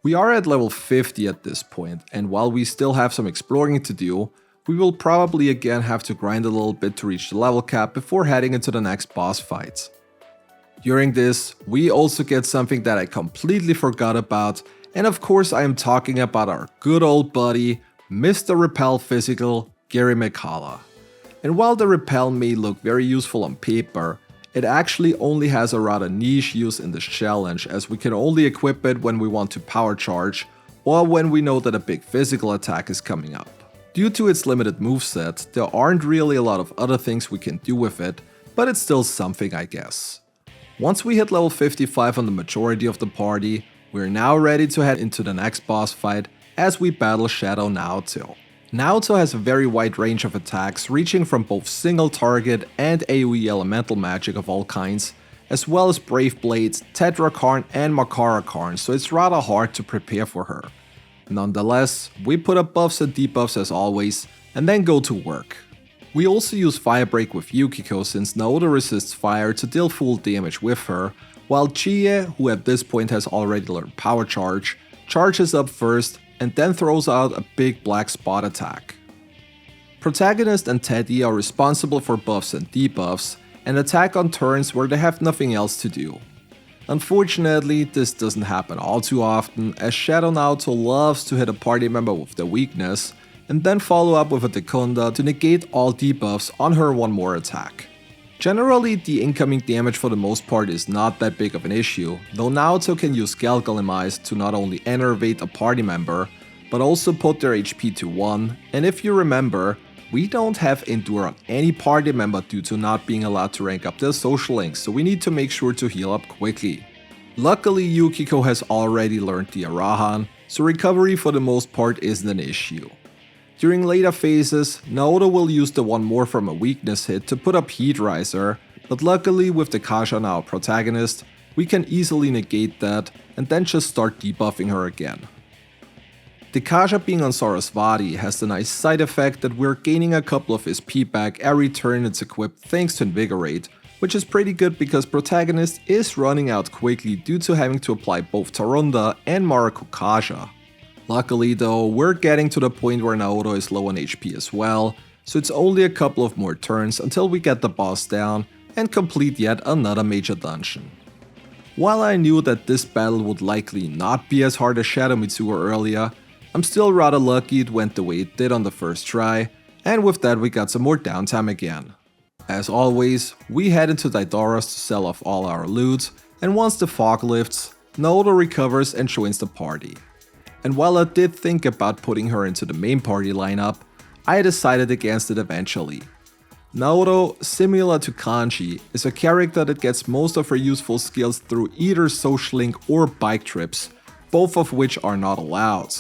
Speaker 1: We are at level 50 at this point, and while we still have some exploring to do, we will probably again have to grind a little bit to reach the level cap before heading into the next boss fight. During this, we also get something that I completely forgot about, and of course I am talking about our good old buddy, Mr. Repel Physical, Gary McCullough. And while the Repel may look very useful on paper, it actually only has a rather niche use in this challenge, as we can only equip it when we want to power charge, or when we know that a big physical attack is coming up. Due to its limited moveset, there aren't really a lot of other things we can do with it, but it's still something I guess. Once we hit level 55 on the majority of the party, we're now ready to head into the next boss fight as we battle Shadow Naoto. Naoto has a very wide range of attacks, reaching from both single target and AoE elemental magic of all kinds, as well as Brave Blades, Tetrakarn and Makarakarn, so it's rather hard to prepare for her. Nonetheless, we put up buffs and debuffs as always, and then go to work. We also use Fire Break with Yukiko since Naoto resists fire to deal full damage with her, while Chie, who at this point has already learned Power Charge, charges up first and then throws out a big black spot attack. Protagonist and Teddie are responsible for buffs and debuffs, and attack on turns where they have nothing else to do. Unfortunately, this doesn't happen all too often, as Shadow Naoto loves to hit a party member with their weakness, and then follow up with a Dekunda to negate all debuffs on her one more attack. Generally, the incoming damage for the most part is not that big of an issue, though Naoto can use Galgalimise to not only enervate a party member, but also put their HP to 1, and if you remember, we don't have Endure on any party member due to not being allowed to rank up their social links, so we need to make sure to heal up quickly. Luckily, Yukiko has already learned the Arahan, so recovery for the most part isn't an issue. During later phases, Naoto will use the one more from a weakness hit to put up Heat Riser, but luckily with the Kasha now our protagonist, we can easily negate that and then just start debuffing her again. The Kasha being on Sarasvati has the nice side effect that we're gaining a couple of SP back every turn it's equipped thanks to Invigorate, which is pretty good because protagonist is running out quickly due to having to apply both Taronda and Marukyu Kasha. Luckily though, we're getting to the point where Naoto is low on HP as well, so it's only a couple of more turns until we get the boss down and complete yet another major dungeon. While I knew that this battle would likely not be as hard as Shadow Mitsuo earlier, I'm still rather lucky it went the way it did on the first try, and with that we got some more downtime again. As always, we head into Daidora's to sell off all our loot, and once the fog lifts, Naoto recovers and joins the party. And while I did think about putting her into the main party lineup, I decided against it eventually. Naoto, similar to Kanji, is a character that gets most of her useful skills through either social link or bike trips, both of which are not allowed.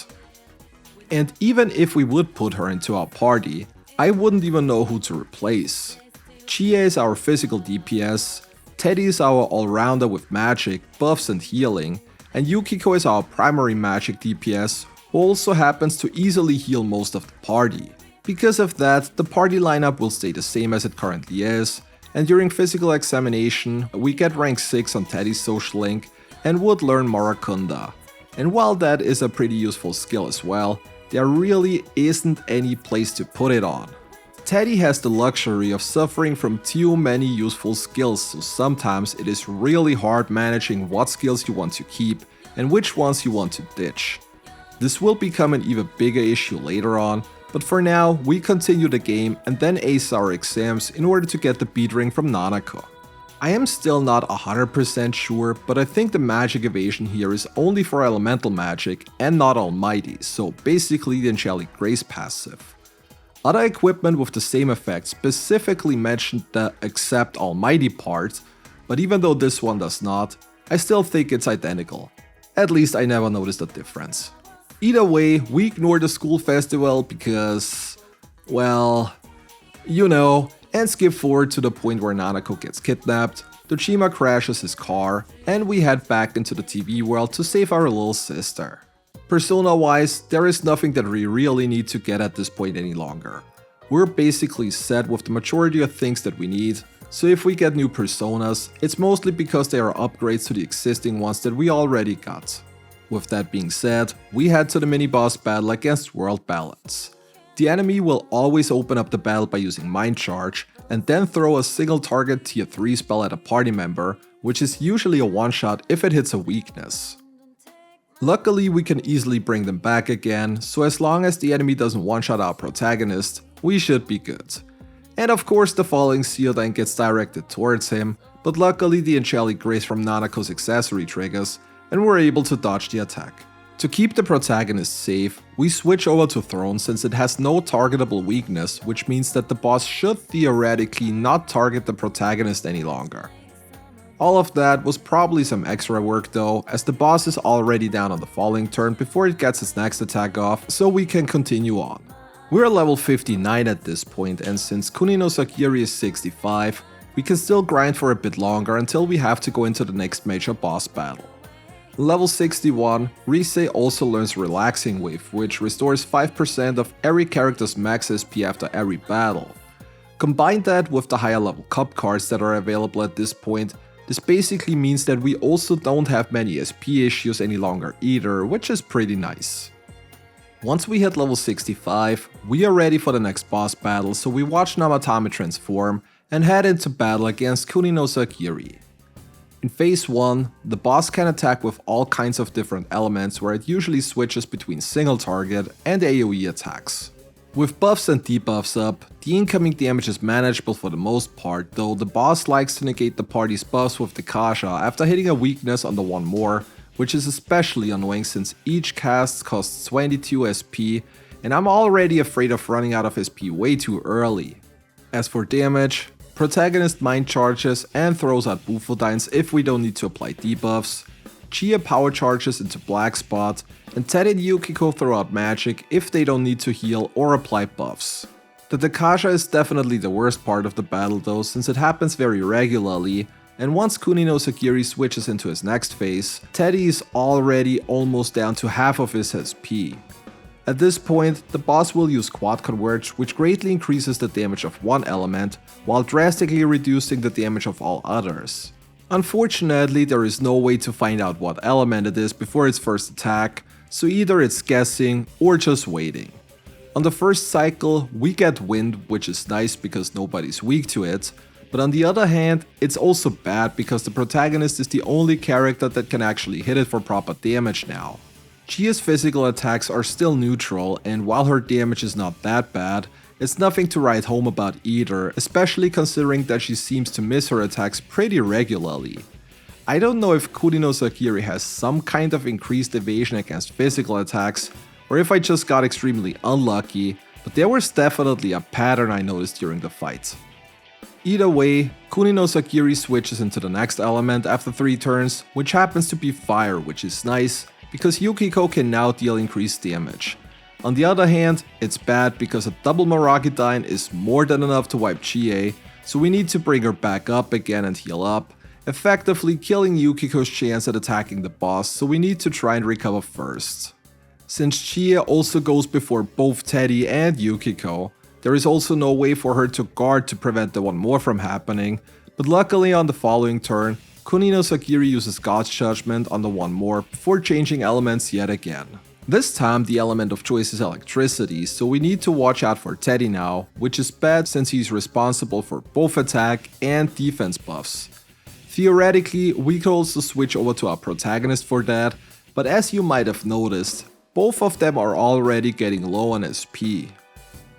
Speaker 1: And even if we would put her into our party, I wouldn't even know who to replace. Chie is our physical DPS, Teddie is our all-rounder with magic, buffs and healing, and Yukiko is our primary magic DPS, who also happens to easily heal most of the party. Because of that, the party lineup will stay the same as it currently is, and during physical examination, we get rank 6 on Teddie's social link and would learn Marakunda. And while that is a pretty useful skill as well, there really isn't any place to put it on. Teddie has the luxury of suffering from too many useful skills, so sometimes it is really hard managing what skills you want to keep and which ones you want to ditch. This will become an even bigger issue later on, but for now we continue the game and then ace our exams in order to get the beat ring from Nanako. I am still not 100% sure, but I think the magic evasion here is only for elemental magic and not almighty, so basically the Angelic Grace passive. Other equipment with the same effect specifically mentioned the except almighty part, but even though this one does not, I still think it's identical. At least I never noticed a difference. Either way, we ignore the school festival because, well, you know, and skip forward to the point where Nanako gets kidnapped, Dojima crashes his car, and we head back into the TV world to save our little sister. Persona-wise, there is nothing that we really need to get at this point any longer. We're basically set with the majority of things that we need, so if we get new personas, it's mostly because they are upgrades to the existing ones that we already got. With that being said, we head to the mini-boss battle against World Balance. The enemy will always open up the battle by using Mind Charge, and then throw a single target tier 3 spell at a party member, which is usually a one-shot if it hits a weakness. Luckily we can easily bring them back again, so as long as the enemy doesn't one-shot our protagonist, we should be good. And of course the falling seal then gets directed towards him, but luckily the Angelic Grace from Nanako's accessory triggers, and we're able to dodge the attack. To keep the protagonist safe, we switch over to Throne since it has no targetable weakness, which means that the boss should theoretically not target the protagonist any longer. All of that was probably some extra work though, as the boss is already down on the falling turn before it gets its next attack off, so we can continue on. We're level 59 at this point, and since Kunino Sakiri is 65, we can still grind for a bit longer until we have to go into the next major boss battle. Level 61, Rise also learns Relaxing Wave, which restores 5% of every character's max SP after every battle. Combine that with the higher level cup cards that are available at this point, this basically means that we also don't have many SP issues any longer either, which is pretty nice. Once we hit level 65, we are ready for the next boss battle, so we watch Namatame transform and head into battle against Kunino Sakiri. In phase 1, the boss can attack with all kinds of different elements where it usually switches between single target and AoE attacks. With buffs and debuffs up, the incoming damage is manageable for the most part, though the boss likes to negate the party's buffs with the Kasha after hitting a weakness on the one more, which is especially annoying since each cast costs 22 SP, and I'm already afraid of running out of SP way too early. As for damage, protagonist mind charges and throws out Bufodines if we don't need to apply debuffs, Chie power charges into Black Spot, and Teddie and Yukiko throw out magic if they don't need to heal or apply buffs. The Takasha is definitely the worst part of the battle though, since it happens very regularly, and once Kunino Sakiri switches into his next phase, Teddie is already almost down to half of his SP. At this point, the boss will use Quad Converge, which greatly increases the damage of one element, while drastically reducing the damage of all others. Unfortunately, there is no way to find out what element it is before its first attack, so either it's guessing or just waiting. On the first cycle, we get Wind, which is nice because nobody's weak to it, But on the other hand, it's also bad because the protagonist is the only character that can actually hit it for proper damage now. Chie's physical attacks are still neutral, and while her damage is not that bad, it's nothing to write home about either, especially considering that she seems to miss her attacks pretty regularly. I don't know if Kunino Sakiri has some kind of increased evasion against physical attacks, or if I just got extremely unlucky, but there was definitely a pattern I noticed during the fight. Either way, Kunino Sakiri switches into the next element after 3 turns, which happens to be fire, which is nice, because Yukiko can now deal increased damage. On the other hand, it's bad because a double Marakidine is more than enough to wipe Chie, so we need to bring her back up again and heal up, effectively killing Yukiko's chance at attacking the boss, so we need to try and recover first. Since Chie also goes before both Teddie and Yukiko, there is also no way for her to guard to prevent the one more from happening, but luckily on the following turn, Kunino Sakiri uses God's Judgment on the one more before changing elements yet again. This time the element of choice is electricity, so we need to watch out for Teddie now, which is bad since he's responsible for both attack and defense buffs. Theoretically, we could also switch over to our protagonist for that, but as you might have noticed, both of them are already getting low on SP.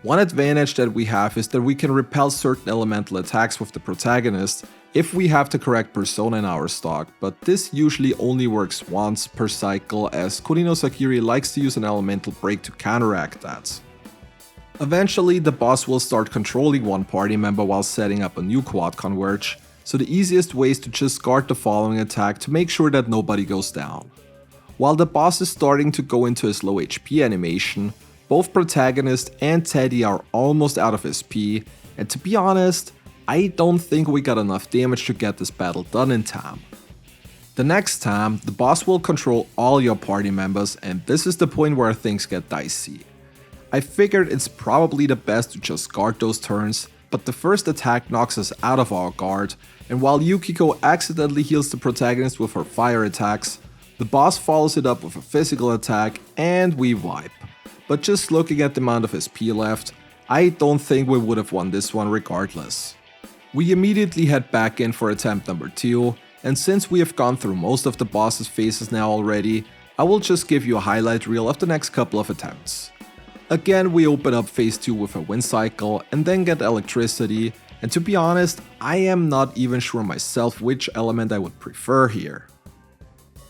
Speaker 1: One advantage that we have is that we can repel certain elemental attacks with the protagonist if we have the correct persona in our stock, but this usually only works once per cycle as Kunino Sakiri likes to use an elemental break to counteract that. Eventually the boss will start controlling one party member while setting up a new quad converge, so the easiest way is to just guard the following attack to make sure that nobody goes down. While the boss is starting to go into his low HP animation, both protagonist and Teddie are almost out of SP, and to be honest, I don't think we got enough damage to get this battle done in time. The next time, the boss will control all your party members, and this is the point where things get dicey. I figured it's probably the best to just guard those turns, but the first attack knocks us out of our guard, and while Yukiko accidentally heals the protagonist with her fire attacks, the boss follows it up with a physical attack and we wipe. But just looking at the amount of SP left, I don't think we would have won this one regardless. We immediately head back in for attempt number 2, and since we have gone through most of the boss's phases now already, I will just give you a highlight reel of the next couple of attempts. Again, we open up phase 2 with a wind cycle and then get electricity, and to be honest, I am not even sure myself which element I would prefer here.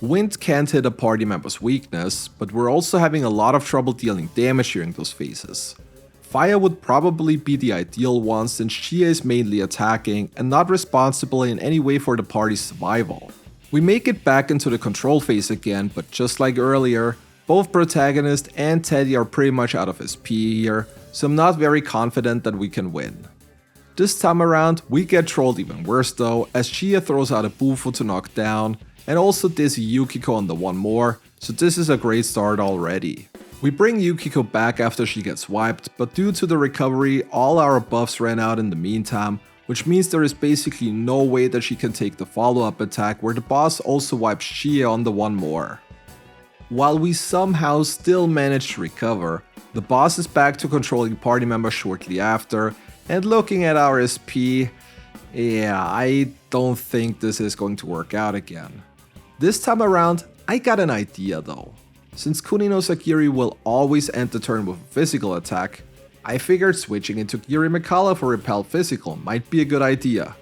Speaker 1: Wind can't hit a party member's weakness, but we're also having a lot of trouble dealing damage during those phases. Fire would probably be the ideal one since Chie is mainly attacking and not responsible in any way for the party's survival. We make it back into the control phase again, but just like earlier, both protagonist and Teddie are pretty much out of SP here, so I'm not very confident that we can win. This time around, we get trolled even worse though, as Chie throws out a Bufu to knock down, and also dizzy Yukiko on the one more, so this is a great start already. We bring Yukiko back after she gets wiped, but due to the recovery, all our buffs ran out in the meantime, which means there is basically no way that she can take the follow-up attack where the boss also wipes Chie on the one more. While we somehow still manage to recover, the boss is back to controlling party members shortly after, and looking at our SP, yeah, I don't think this is going to work out again. This time around, I got an idea though. Since Kunino Sakiri will always end the turn with a physical attack, I figured switching into Kiri Mikala for Repel Physical might be a good idea.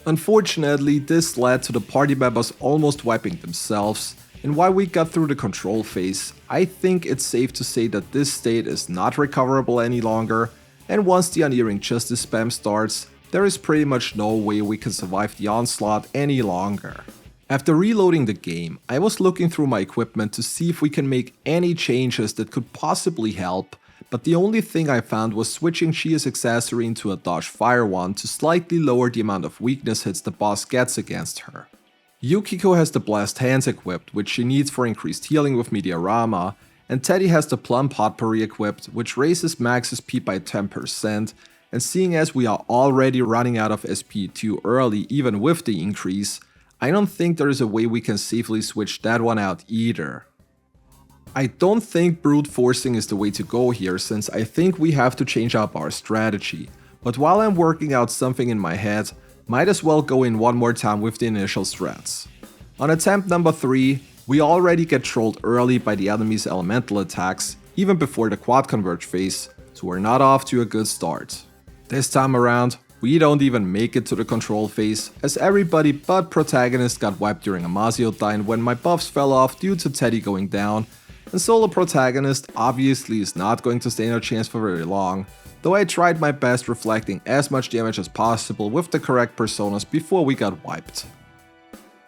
Speaker 1: Unfortunately, this led to the party members almost wiping themselves, and while we got through the control phase, I think it's safe to say that this state is not recoverable any longer, and once the Unearing Justice spam starts, there is pretty much no way we can survive the onslaught any longer. After reloading the game, I was looking through my equipment to see if we can make any changes that could possibly help, but the only thing I found was switching Chie's accessory into a dodge fire one to slightly lower the amount of weakness hits the boss gets against her. Yukiko has the blast hands equipped, which she needs for increased healing with Meteorama, and Teddie has the plum potpourri equipped, which raises max SP by 10%, and seeing as we are already running out of SP too early even with the increase, I don't think there is a way we can safely switch that one out either. I don't think brute forcing is the way to go here since I think we have to change up our strategy, but while I'm working out something in my head, Might as well go in one more time with the initial strats. On attempt number 3, we already get trolled early by the enemy's elemental attacks, even before the quad converge phase, so we're not off to a good start. This time around, we don't even make it to the control phase, as everybody but protagonist got wiped during a Mazio-Dine when my buffs fell off due to Teddie going down, and solo protagonist obviously is not going to stand a chance for very long, though I tried my best reflecting as much damage as possible with the correct personas before we got wiped.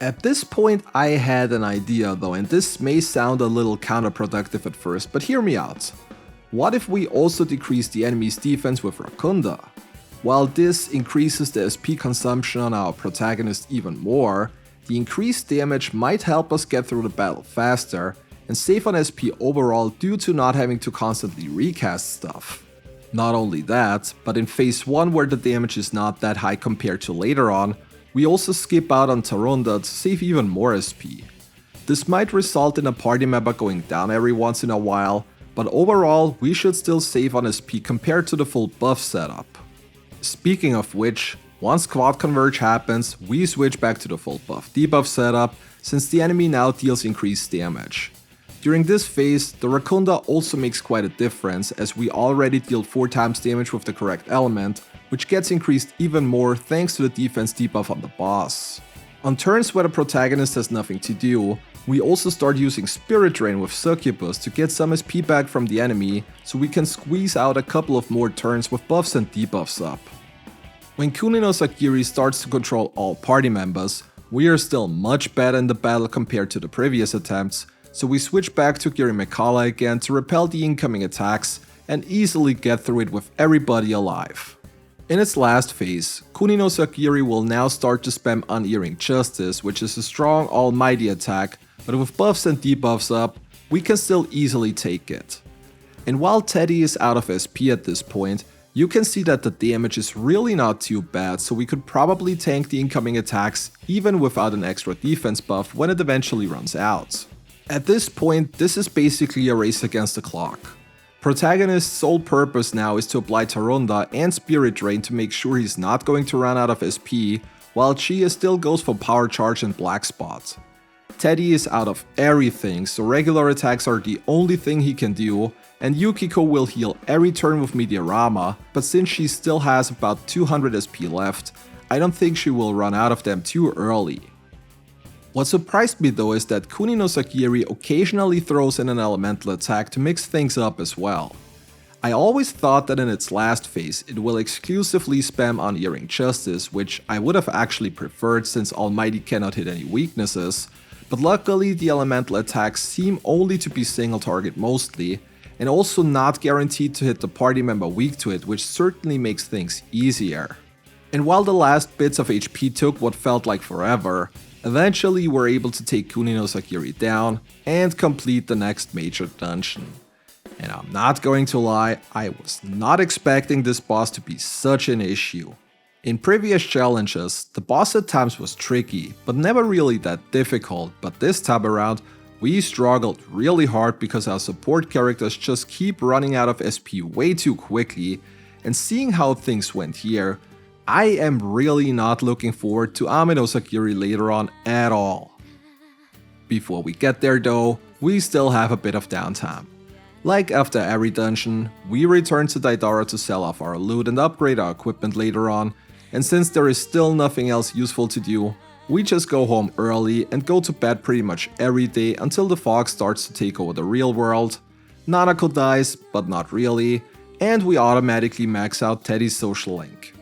Speaker 1: At this point I had an idea though, and this may sound a little counterproductive at first, but hear me out. What if we also decrease the enemy's defense with Rakunda? While this increases the SP consumption on our protagonist even more, the increased damage might help us get through the battle faster and save on SP overall due to not having to constantly recast stuff. Not only that, but in phase 1 where the damage is not that high compared to later on, we also skip out on Tarunda to save even more SP. This might result in a party member going down every once in a while, but overall we should still save on SP compared to the full buff setup. Speaking of which, once quad converge happens, we switch back to the full buff debuff setup since the enemy now deals increased damage. During this phase, the Rakunda also makes quite a difference as we already deal 4 times damage with the correct element, which gets increased even more thanks to the defense debuff on the boss. On turns where the protagonist has nothing to do, we also start using Spirit Drain with Succubus to get some SP back from the enemy, so we can squeeze out a couple of more turns with buffs and debuffs up. When Kunino Sakiri starts to control all party members, we are still much better in the battle compared to the previous attempts, so we switch back to Girimekala again to repel the incoming attacks and easily get through it with everybody alive. In its last phase, Kunino Sakiri will now start to spam Unerring Justice, which is a strong almighty attack, but with buffs and debuffs up, we can still easily take it. And while Teddie is out of SP at this point, you can see that the damage is really not too bad, so we could probably tank the incoming attacks even without an extra defense buff when it eventually runs out. At this point, this is basically a race against the clock. Protagonist's sole purpose now is to apply Tarunda and Spirit Drain to make sure he's not going to run out of SP, while Chie still goes for Power Charge and Black Spot. Teddie is out of everything, so regular attacks are the only thing he can do, and Yukiko will heal every turn with Meteorama, but since she still has about 200 SP left, I don't think she will run out of them too early. What surprised me though is that Kunino Sakiri occasionally throws in an elemental attack to mix things up as well. I always thought that in its last phase it will exclusively spam Unerring Justice, which I would have actually preferred since Almighty cannot hit any weaknesses, but luckily the elemental attacks seem only to be single target mostly, and also not guaranteed to hit the party member weak to it, which certainly makes things easier. And while the last bits of HP took what felt like forever, eventually we're able to take Kunino Sakiri down and complete the next major dungeon. And I'm not going to lie, I was not expecting this boss to be such an issue. In previous challenges, the boss at times was tricky, but never really that difficult, but this time around, we struggled really hard because our support characters just keep running out of SP way too quickly, and seeing how things went here, I am really not looking forward to Ame no Sakiri later on at all. Before we get there though, we still have a bit of downtime. Like after every dungeon, we return to Daidara to sell off our loot and upgrade our equipment later on, and since there is still nothing else useful to do, we just go home early and go to bed pretty much every day until the fog starts to take over the real world. Nanako dies, but not really, and we automatically max out Teddie's social link.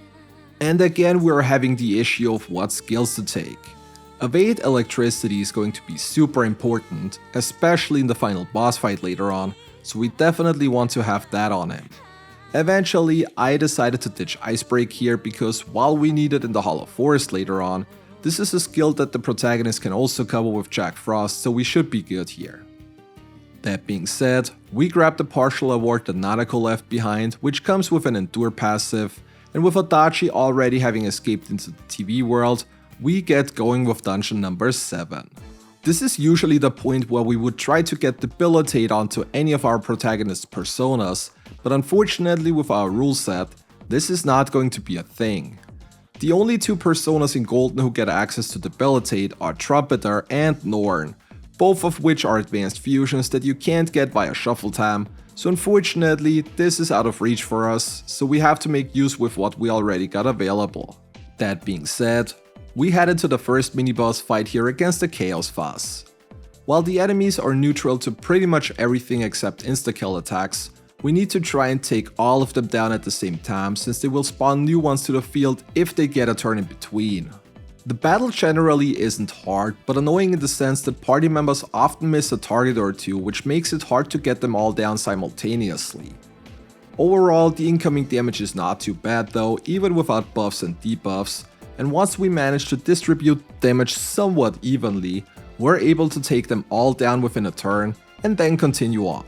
Speaker 1: And again we're having the issue of what skills to take. Evade Electricity is going to be super important, especially in the final boss fight later on, so we definitely want to have that on him. Eventually, I decided to ditch Icebreak here because while we need it in the Hollow Forest later on, this is a skill that the protagonist can also cover with Jack Frost, so we should be good here. That being said, we grab the partial award that Nanako left behind, which comes with an Endure passive, and with Adachi already having escaped into the TV world, we get going with dungeon number 7. This is usually the point where we would try to get Debilitate onto any of our protagonist's personas, but unfortunately with our rule set, this is not going to be a thing. The only two personas in Golden who get access to Debilitate are Trumpeter and Norn, both of which are advanced fusions that you can't get via Shuffle Time, so unfortunately this is out of reach for us, so we have to make use with what we already got available. That being said, we head into the first mini-boss fight here against the Chaos Phase. While the enemies are neutral to pretty much everything except insta-kill attacks, we need to try and take all of them down at the same time since they will spawn new ones to the field if they get a turn in between. The battle generally isn't hard, but annoying in the sense that party members often miss a target or two, which makes it hard to get them all down simultaneously. Overall, the incoming damage is not too bad though, even without buffs and debuffs, and once we manage to distribute damage somewhat evenly, we're able to take them all down within a turn, and then continue on.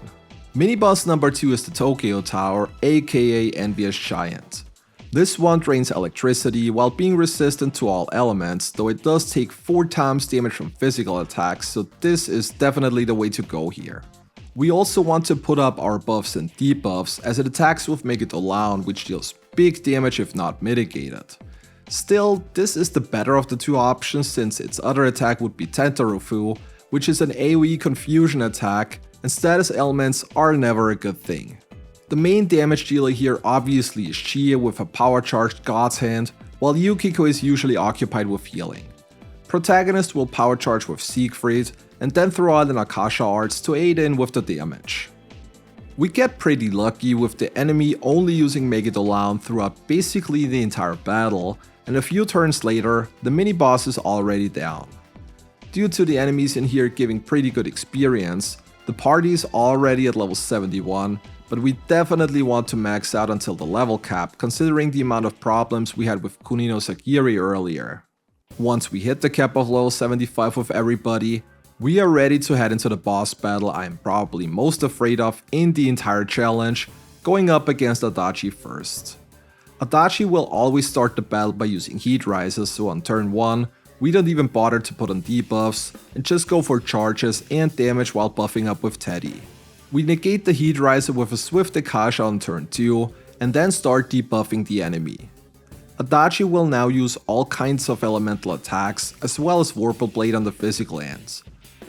Speaker 1: Mini-boss number 2 is the Tokyo Tower, aka Envious Giant. This one drains electricity while being resistant to all elements, though it does take 4 times damage from physical attacks, so this is definitely the way to go here. We also want to put up our buffs and debuffs as it attacks with Megadolan, which deals big damage if not mitigated. Still, this is the better of the two options since its other attack would be Tentarufu, which is an AoE confusion attack, and status elements are never a good thing. The main damage dealer here obviously is Chie with a power charged God's Hand, while Yukiko is usually occupied with healing. Protagonist will power charge with Siegfried, and then throw out an Akasha Arts to aid in with the damage. We get pretty lucky with the enemy only using Megadolan throughout basically the entire battle, and a few turns later, the mini-boss is already down. Due to the enemies in here giving pretty good experience, the party is already at level 71, but we definitely want to max out until the level cap considering the amount of problems we had with Kunino Sakiri earlier. Once we hit the cap of level 75 with everybody, we are ready to head into the boss battle I am probably most afraid of in the entire challenge, going up against Adachi first. Adachi will always start the battle by using Heat Rises, so on turn 1, we don't even bother to put on debuffs and just go for charges and damage while buffing up with Teddie. We negate the Heat Riser with a Swift Akasha on turn 2 and then start debuffing the enemy. Adachi will now use all kinds of elemental attacks as well as Vorpal Blade on the physical ends.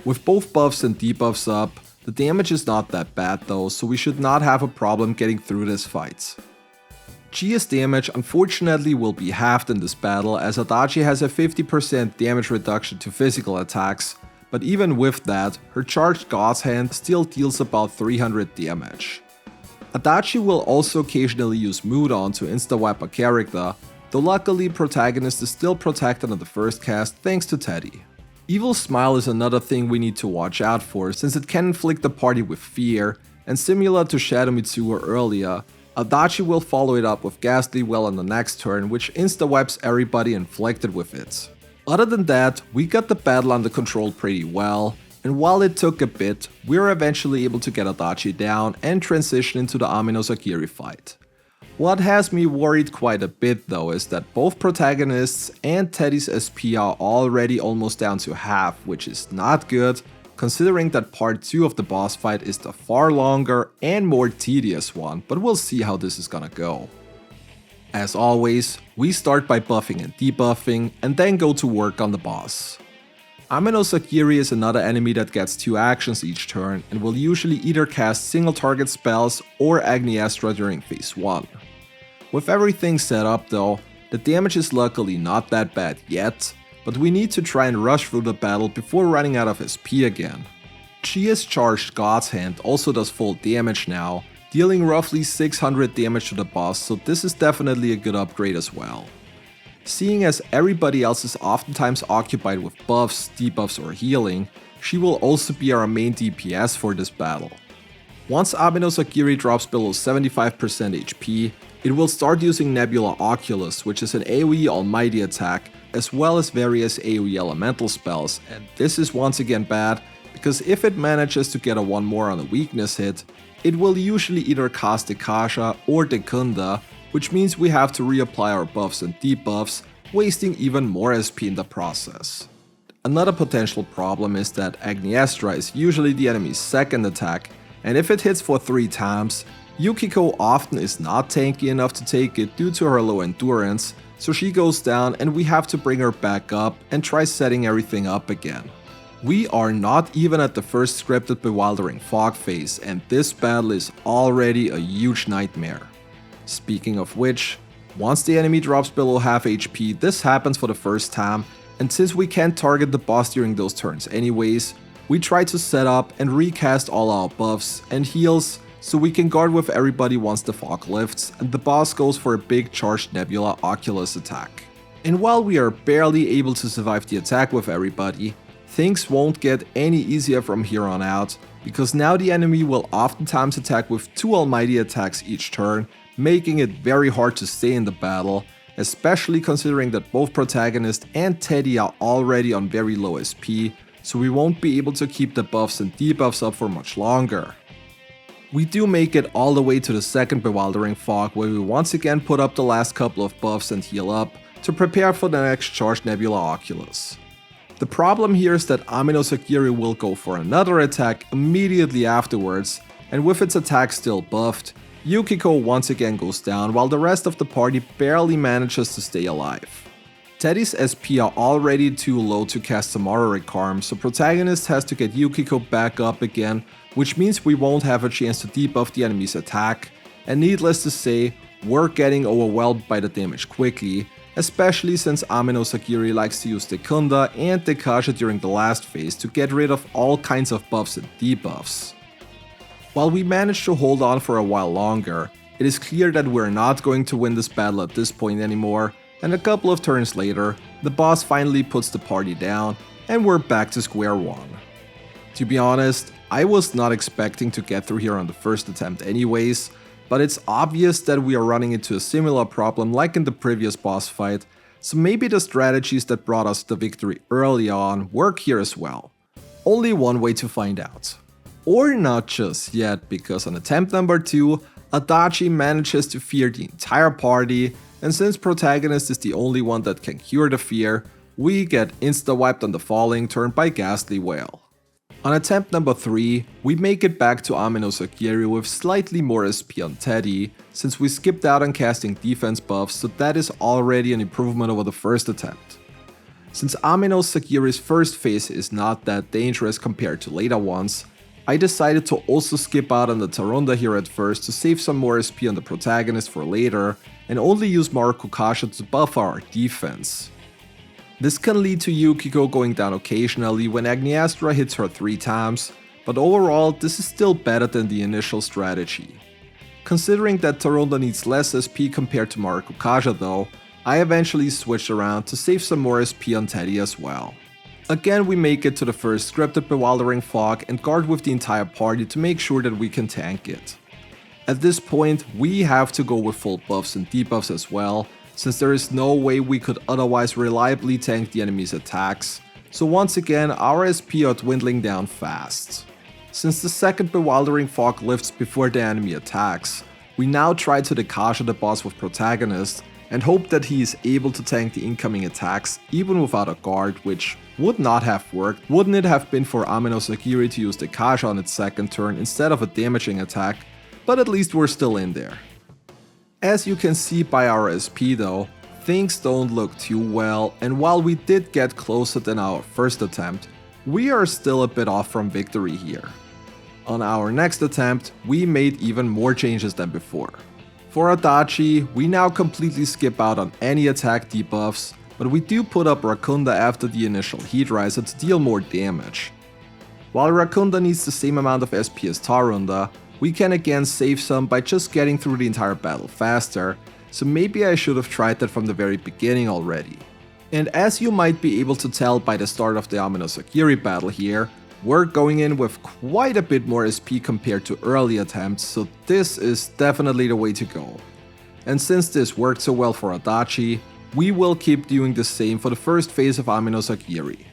Speaker 1: With both buffs and debuffs up, the damage is not that bad though, so we should not have a problem getting through this fight. Chie's damage unfortunately will be halved in this battle as Adachi has a 50% damage reduction to physical attacks, but even with that, her charged God's Hand still deals about 300 damage. Adachi will also occasionally use Mudon to insta-wipe a character, though luckily protagonist is still protected on the first cast thanks to Teddie. Evil Smile is another thing we need to watch out for since it can inflict the party with fear, and similar to Shadow Mitsuo earlier, Adachi will follow it up with Ghastly Well on the next turn, which insta-wipes everybody inflicted with it. Other than that, we got the battle under control pretty well, and while it took a bit, we were eventually able to get Adachi down and transition into the Ami-no Sakiri fight. What has me worried quite a bit though is that both protagonists and Teddie's SP are already almost down to half, which is not good, considering that part 2 of the boss fight is the far longer and more tedious one, but we'll see how this is gonna go. As always, we start by buffing and debuffing, and then go to work on the boss. Ami-no Sakiri is another enemy that gets 2 actions each turn, and will usually either cast single target spells or Agni Astra during phase 1. With everything set up though, the damage is luckily not that bad yet, but we need to try and rush through the battle before running out of SP again. Chie's charged God's Hand also does full damage now, dealing roughly 600 damage to the boss, so this is definitely a good upgrade as well. Seeing as everybody else is oftentimes occupied with buffs, debuffs or healing, she will also be our main DPS for this battle. Once Ami-no Sakiri drops below 75% HP, it will start using Nebula Oculus, which is an AoE Almighty attack, as well as various AoE elemental spells, and this is once again bad, because if it manages to get a 1 more on a weakness hit, it will usually either cast Akasha or Dekunda, which means we have to reapply our buffs and debuffs, wasting even more SP in the process. Another potential problem is that Agni Astra is usually the enemy's second attack, and if it hits for 3 times, Yukiko often is not tanky enough to take it due to her low endurance, so she goes down and we have to bring her back up and try setting everything up again. We are not even at the first scripted bewildering fog phase, and this battle is already a huge nightmare. Speaking of which, once the enemy drops below half HP, this happens for the first time, and since we can't target the boss during those turns anyways, we try to set up and recast all our buffs and heals so we can guard with everybody once the fog lifts and the boss goes for a big charged Nebula Oculus attack. And while we are barely able to survive the attack with everybody, things won't get any easier from here on out, because now the enemy will oftentimes attack with 2 almighty attacks each turn, making it very hard to stay in the battle, especially considering that both protagonist and Teddie are already on very low SP, so we won't be able to keep the buffs and debuffs up for much longer. We do make it all the way to the second bewildering fog, where we once again put up the last couple of buffs and heal up to prepare for the next charged Nebula Oculus. The problem here is that Ami-no Sakiri will go for another attack immediately afterwards, and with its attack still buffed, Yukiko once again goes down while the rest of the party barely manages to stay alive. Teddie's SP are already too low to cast some Makarakarn, so protagonist has to get Yukiko back up again, which means we won't have a chance to debuff the enemy's attack, and needless to say, we're getting overwhelmed by the damage quickly, especially since Ami-no Sakiri likes to use Dekunda and Dekasha during the last phase to get rid of all kinds of buffs and debuffs. While we manage to hold on for a while longer, it is clear that we're not going to win this battle at this point anymore, and a couple of turns later, the boss finally puts the party down, and we're back to square one. To be honest, I was not expecting to get through here on the first attempt anyways, but it's obvious that we are running into a similar problem like in the previous boss fight, so maybe the strategies that brought us the victory early on work here as well. Only one way to find out. Or not just yet, because on attempt number 2, Adachi manages to fear the entire party, and since protagonist is the only one that can cure the fear, we get insta-wiped on the following turn by Ghastly Whale. On attempt number 3, we make it back to Ami-no Sakiri with slightly more SP on Teddie, since we skipped out on casting defense buffs, so that is already an improvement over the first attempt. Since Ami-no Sakiri's first phase is not that dangerous compared to later ones, I decided to also skip out on the Taronda here at first to save some more SP on the protagonist for later, and only use Marukyu to buff our defense. This can lead to Yukiko going down occasionally when Agniastra hits her 3 times, but overall this is still better than the initial strategy. Considering that Taronda needs less SP compared to Marukyu though, I eventually switched around to save some more SP on Teddie as well. Again, we make it to the first scripted bewildering fog and guard with the entire party to make sure that we can tank it. At this point, we have to go with full buffs and debuffs as well, since there is no way we could otherwise reliably tank the enemy's attacks, so once again our SP are dwindling down fast. Since the second bewildering fog lifts before the enemy attacks, we now try to Dekasha the boss with protagonist and hope that he is able to tank the incoming attacks even without a guard, which would not have worked wouldn't it have been for Ami-no Sakiri to use Dekasha on its second turn instead of a damaging attack, but at least we're still in there. As you can see by our SP though, things don't look too well, and while we did get closer than our first attempt, we are still a bit off from victory here. On our next attempt, we made even more changes than before. For Adachi, we now completely skip out on any attack debuffs, but we do put up Rakunda after the initial Heat Riser to deal more damage. While Rakunda needs the same amount of SP as Taronda, we can again save some by just getting through the entire battle faster, so maybe I should have tried that from the very beginning already. And as you might be able to tell by the start of the Ami-no Sakiri battle here, we're going in with quite a bit more SP compared to early attempts, so this is definitely the way to go. And since this worked so well for Adachi, we will keep doing the same for the first phase of Ami-no Sakiri.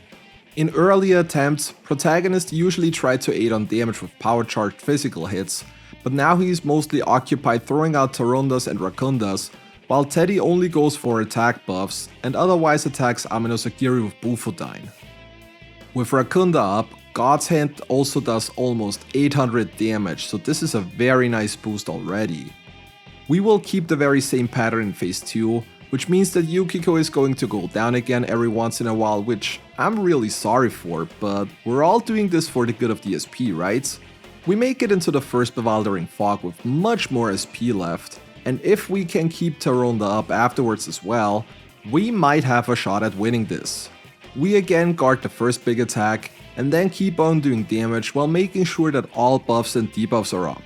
Speaker 1: In earlier attempts, protagonists usually tried to aid on damage with power-charged physical hits, but now he's mostly occupied throwing out Tarondas and Rakundas, while Teddie only goes for attack buffs and otherwise attacks Ami-no Sakiri with Bufudyne. With Rakunda up, God's Hand also does almost 800 damage, so this is a very nice boost already. We will keep the very same pattern in phase 2, which means that Yukiko is going to go down again every once in a while, which I'm really sorry for, but we're all doing this for the good of the SP, right? We make it into the first bewildering fog with much more SP left, and if we can keep Taronda up afterwards as well, we might have a shot at winning this. We again guard the first big attack, and then keep on doing damage while making sure that all buffs and debuffs are up.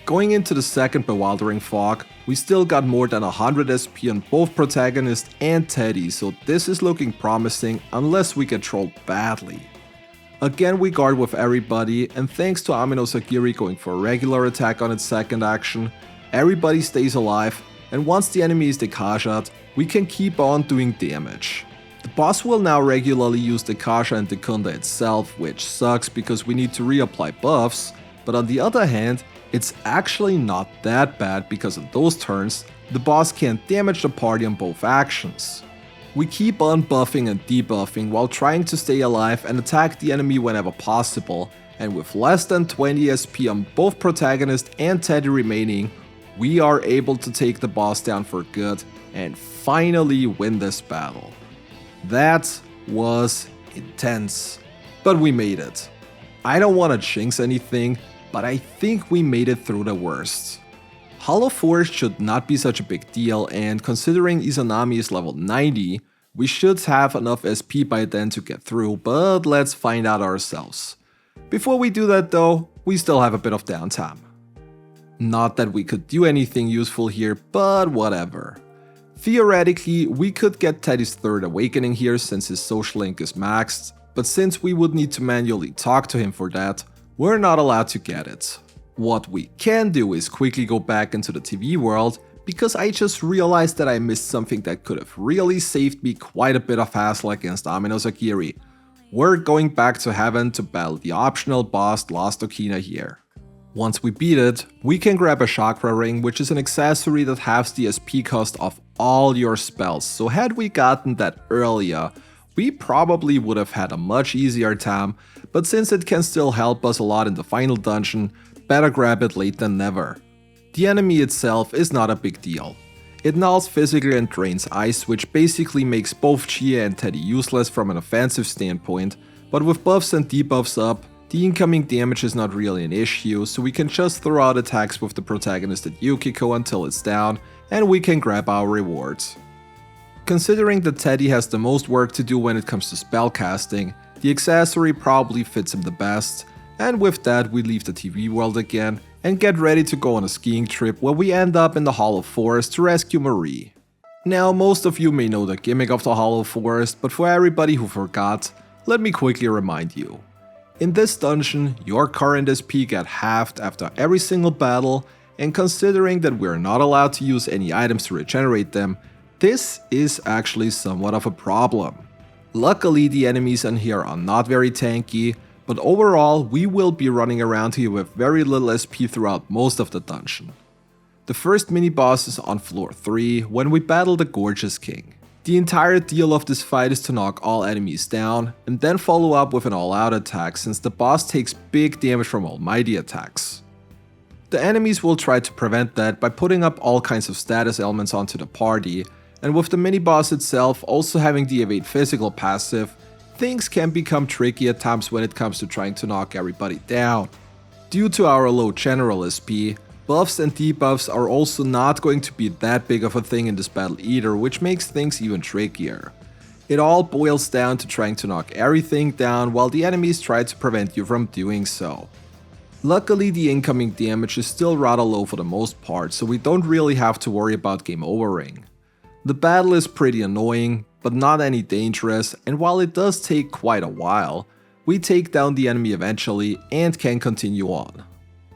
Speaker 1: Going into the second bewildering fog, we still got more than 100 SP on both protagonist and Teddie, so this is looking promising unless we get trolled badly. Again we guard with everybody, and thanks to Izanami-no Sakiri going for a regular attack on its second action, everybody stays alive, and once the enemy is dekaja'd, we can keep on doing damage. The boss will now regularly use Dekasha and Dekunda itself, which sucks because we need to reapply buffs, but on the other hand, it's actually not that bad because in those turns, the boss can't damage the party on both actions. We keep on buffing and debuffing while trying to stay alive and attack the enemy whenever possible, and with less than 20 SP on both protagonist and Teddie remaining, we are able to take the boss down for good and finally win this battle. That was intense, but we made it. I don't want to jinx anything, but I think we made it through the worst. Hollow Forest should not be such a big deal, and considering Izanami is level 90, we should have enough SP by then to get through, but let's find out ourselves. Before we do that though, we still have a bit of downtime. Not that we could do anything useful here, but whatever. Theoretically, we could get Teddie's third awakening here since his social link is maxed, but since we would need to manually talk to him for that, we're not allowed to get it. What we can do is quickly go back into the TV world, because I just realized that I missed something that could have really saved me quite a bit of hassle against Izanami-no Sakiri. We're going back to heaven to battle the optional boss Lost Okina here. Once we beat it, we can grab a chakra ring, which is an accessory that halves the SP cost of all your spells, so had we gotten that earlier, we probably would have had a much easier time, but since it can still help us a lot in the final dungeon, better grab it late than never. The enemy itself is not a big deal. It nulls physical and drains ice, which basically makes both Chie and Teddie useless from an offensive standpoint, but with buffs and debuffs up, the incoming damage is not really an issue, so we can just throw out attacks with the protagonist at Yukiko until it's down, and we can grab our rewards. Considering that Teddie has the most work to do when it comes to spellcasting, the accessory probably fits him the best, and with that we leave the TV world again and get ready to go on a skiing trip where we end up in the Hollow Forest to rescue Marie. Now most of you may know the gimmick of the Hollow Forest, but for everybody who forgot, let me quickly remind you. In this dungeon, your current SP get halved after every single battle, and considering that we're not allowed to use any items to regenerate them, this is actually somewhat of a problem. Luckily the enemies in here are not very tanky, but overall we will be running around here with very little SP throughout most of the dungeon. The first mini-boss is on floor 3 when we battle the Gorgeous King. The entire deal of this fight is to knock all enemies down, and then follow up with an all-out attack since the boss takes big damage from almighty attacks. The enemies will try to prevent that by putting up all kinds of status elements onto the party, and with the mini-boss itself also having the evade physical passive, things can become tricky at times when it comes to trying to knock everybody down. Due to our low general SP, buffs and debuffs are also not going to be that big of a thing in this battle either, which makes things even trickier. It all boils down to trying to knock everything down while the enemies try to prevent you from doing so. Luckily the incoming damage is still rather low for the most part, so we don't really have to worry about game overing. The battle is pretty annoying, but not any dangerous, and while it does take quite a while, we take down the enemy eventually and can continue on.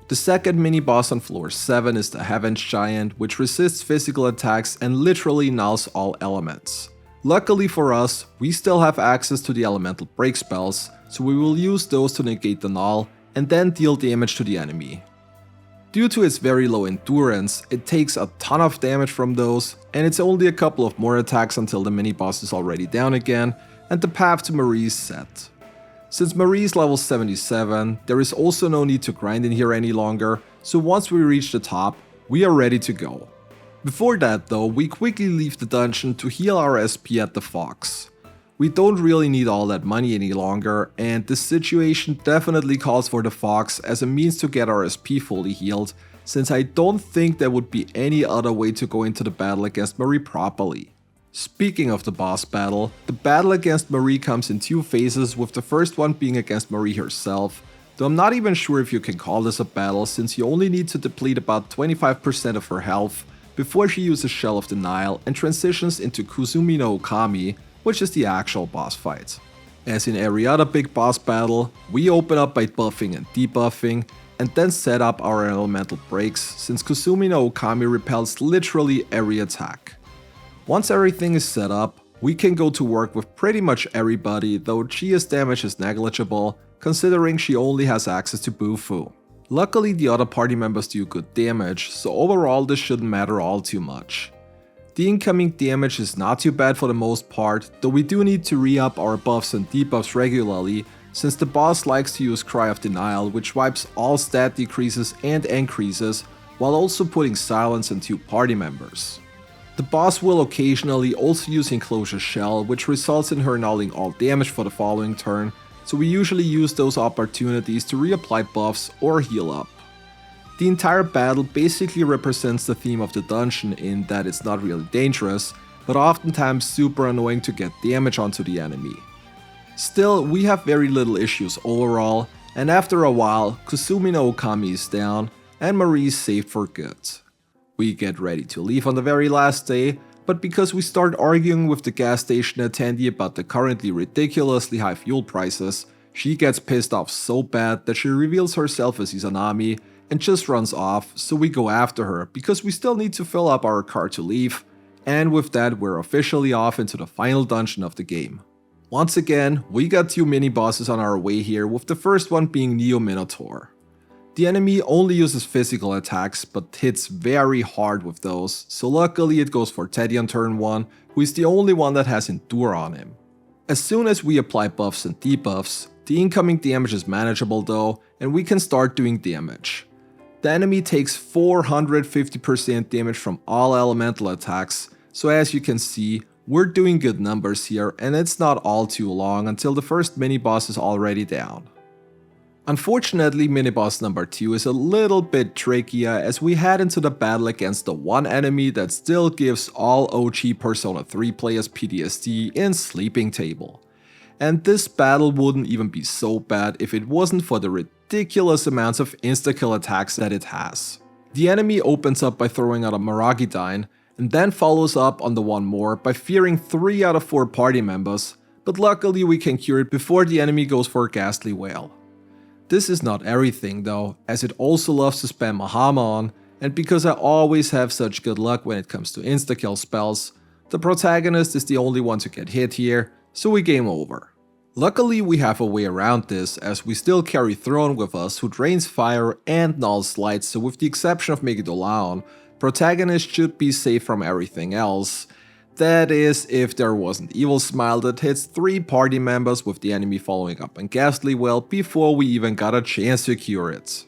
Speaker 1: The second mini-boss on floor 7 is the Heavens Giant, which resists physical attacks and literally nulls all elements. Luckily for us, we still have access to the elemental break spells, so we will use those to negate the null and then deal damage to the enemy. Due to its very low endurance, it takes a ton of damage from those, and it's only a couple of more attacks until the mini-boss is already down again and the path to Marie is set. Since Marie is level 77, there is also no need to grind in here any longer, so once we reach the top, we are ready to go. Before that though, we quickly leave the dungeon to heal our SP at the Fox. We don't really need all that money any longer, and this situation definitely calls for the Fox as a means to get our SP fully healed, since I don't think there would be any other way to go into the battle against Marie properly. Speaking of the boss battle, the battle against Marie comes in two phases, with the first one being against Marie herself, though I'm not even sure if you can call this a battle since you only need to deplete about 25% of her health before she uses Shell of Denial and transitions into Izanami-no-Okami, which is the actual boss fight. As in every other big boss battle, we open up by buffing and debuffing, and then set up our elemental breaks, since Izanami-no-Okami repels literally every attack. Once everything is set up, we can go to work with pretty much everybody, though Chie's damage is negligible, considering she only has access to Bufu. Luckily the other party members do good damage, so overall this shouldn't matter all too much. The incoming damage is not too bad for the most part, though we do need to re-up our buffs and debuffs regularly, since the boss likes to use Cry of Denial, which wipes all stat decreases and increases, while also putting silence on 2 party members. The boss will occasionally also use Enclosure Shell, which results in her nulling all damage for the following turn, so we usually use those opportunities to reapply buffs or heal up. The entire battle basically represents the theme of the dungeon in that it's not really dangerous, but oftentimes super annoying to get damage onto the enemy. Still, we have very little issues overall, and after a while, Izanami-no-Okami is down, and Marie is saved for good. We get ready to leave on the very last day, but because we start arguing with the gas station attendee about the currently ridiculously high fuel prices, she gets pissed off so bad that she reveals herself as Izanami and just runs off, so we go after her because we still need to fill up our car to leave, and with that we're officially off into the final dungeon of the game. Once again, we got 2 mini bosses on our way here, with the first one being Neo Minotaur. The enemy only uses physical attacks, but hits very hard with those, so luckily it goes for Teddie on turn 1, who is the only one that has Endure on him. As soon as we apply buffs and debuffs, the incoming damage is manageable though, and we can start doing damage. The enemy takes 450% damage from all elemental attacks, so as you can see, we're doing good numbers here, and it's not all too long until the first mini-boss is already down. Unfortunately, mini-boss number 2 is a little bit trickier as we head into the battle against the one enemy that still gives all OG Persona 3 players PTSD in Sleeping Table. And this battle wouldn't even be so bad if it wasn't for the ridiculous amounts of insta-kill attacks that it has. The enemy opens up by throwing out a Marukyu, and then follows up on the one more by fearing 3 out of 4 party members, but luckily we can cure it before the enemy goes for a Ghastly Wail. This is not everything though, as it also loves to spam Mahama on, and because I always have such good luck when it comes to insta-kill spells, the protagonist is the only one to get hit here, so we game over. Luckily we have a way around this, as we still carry Throne with us, who drains fire and nulls light, so with the exception of Megidolaon, protagonist should be safe from everything else. That is, if there wasn't Evil Smile that hits 3 party members with the enemy following up on Ghastly Wail before we even got a chance to cure it.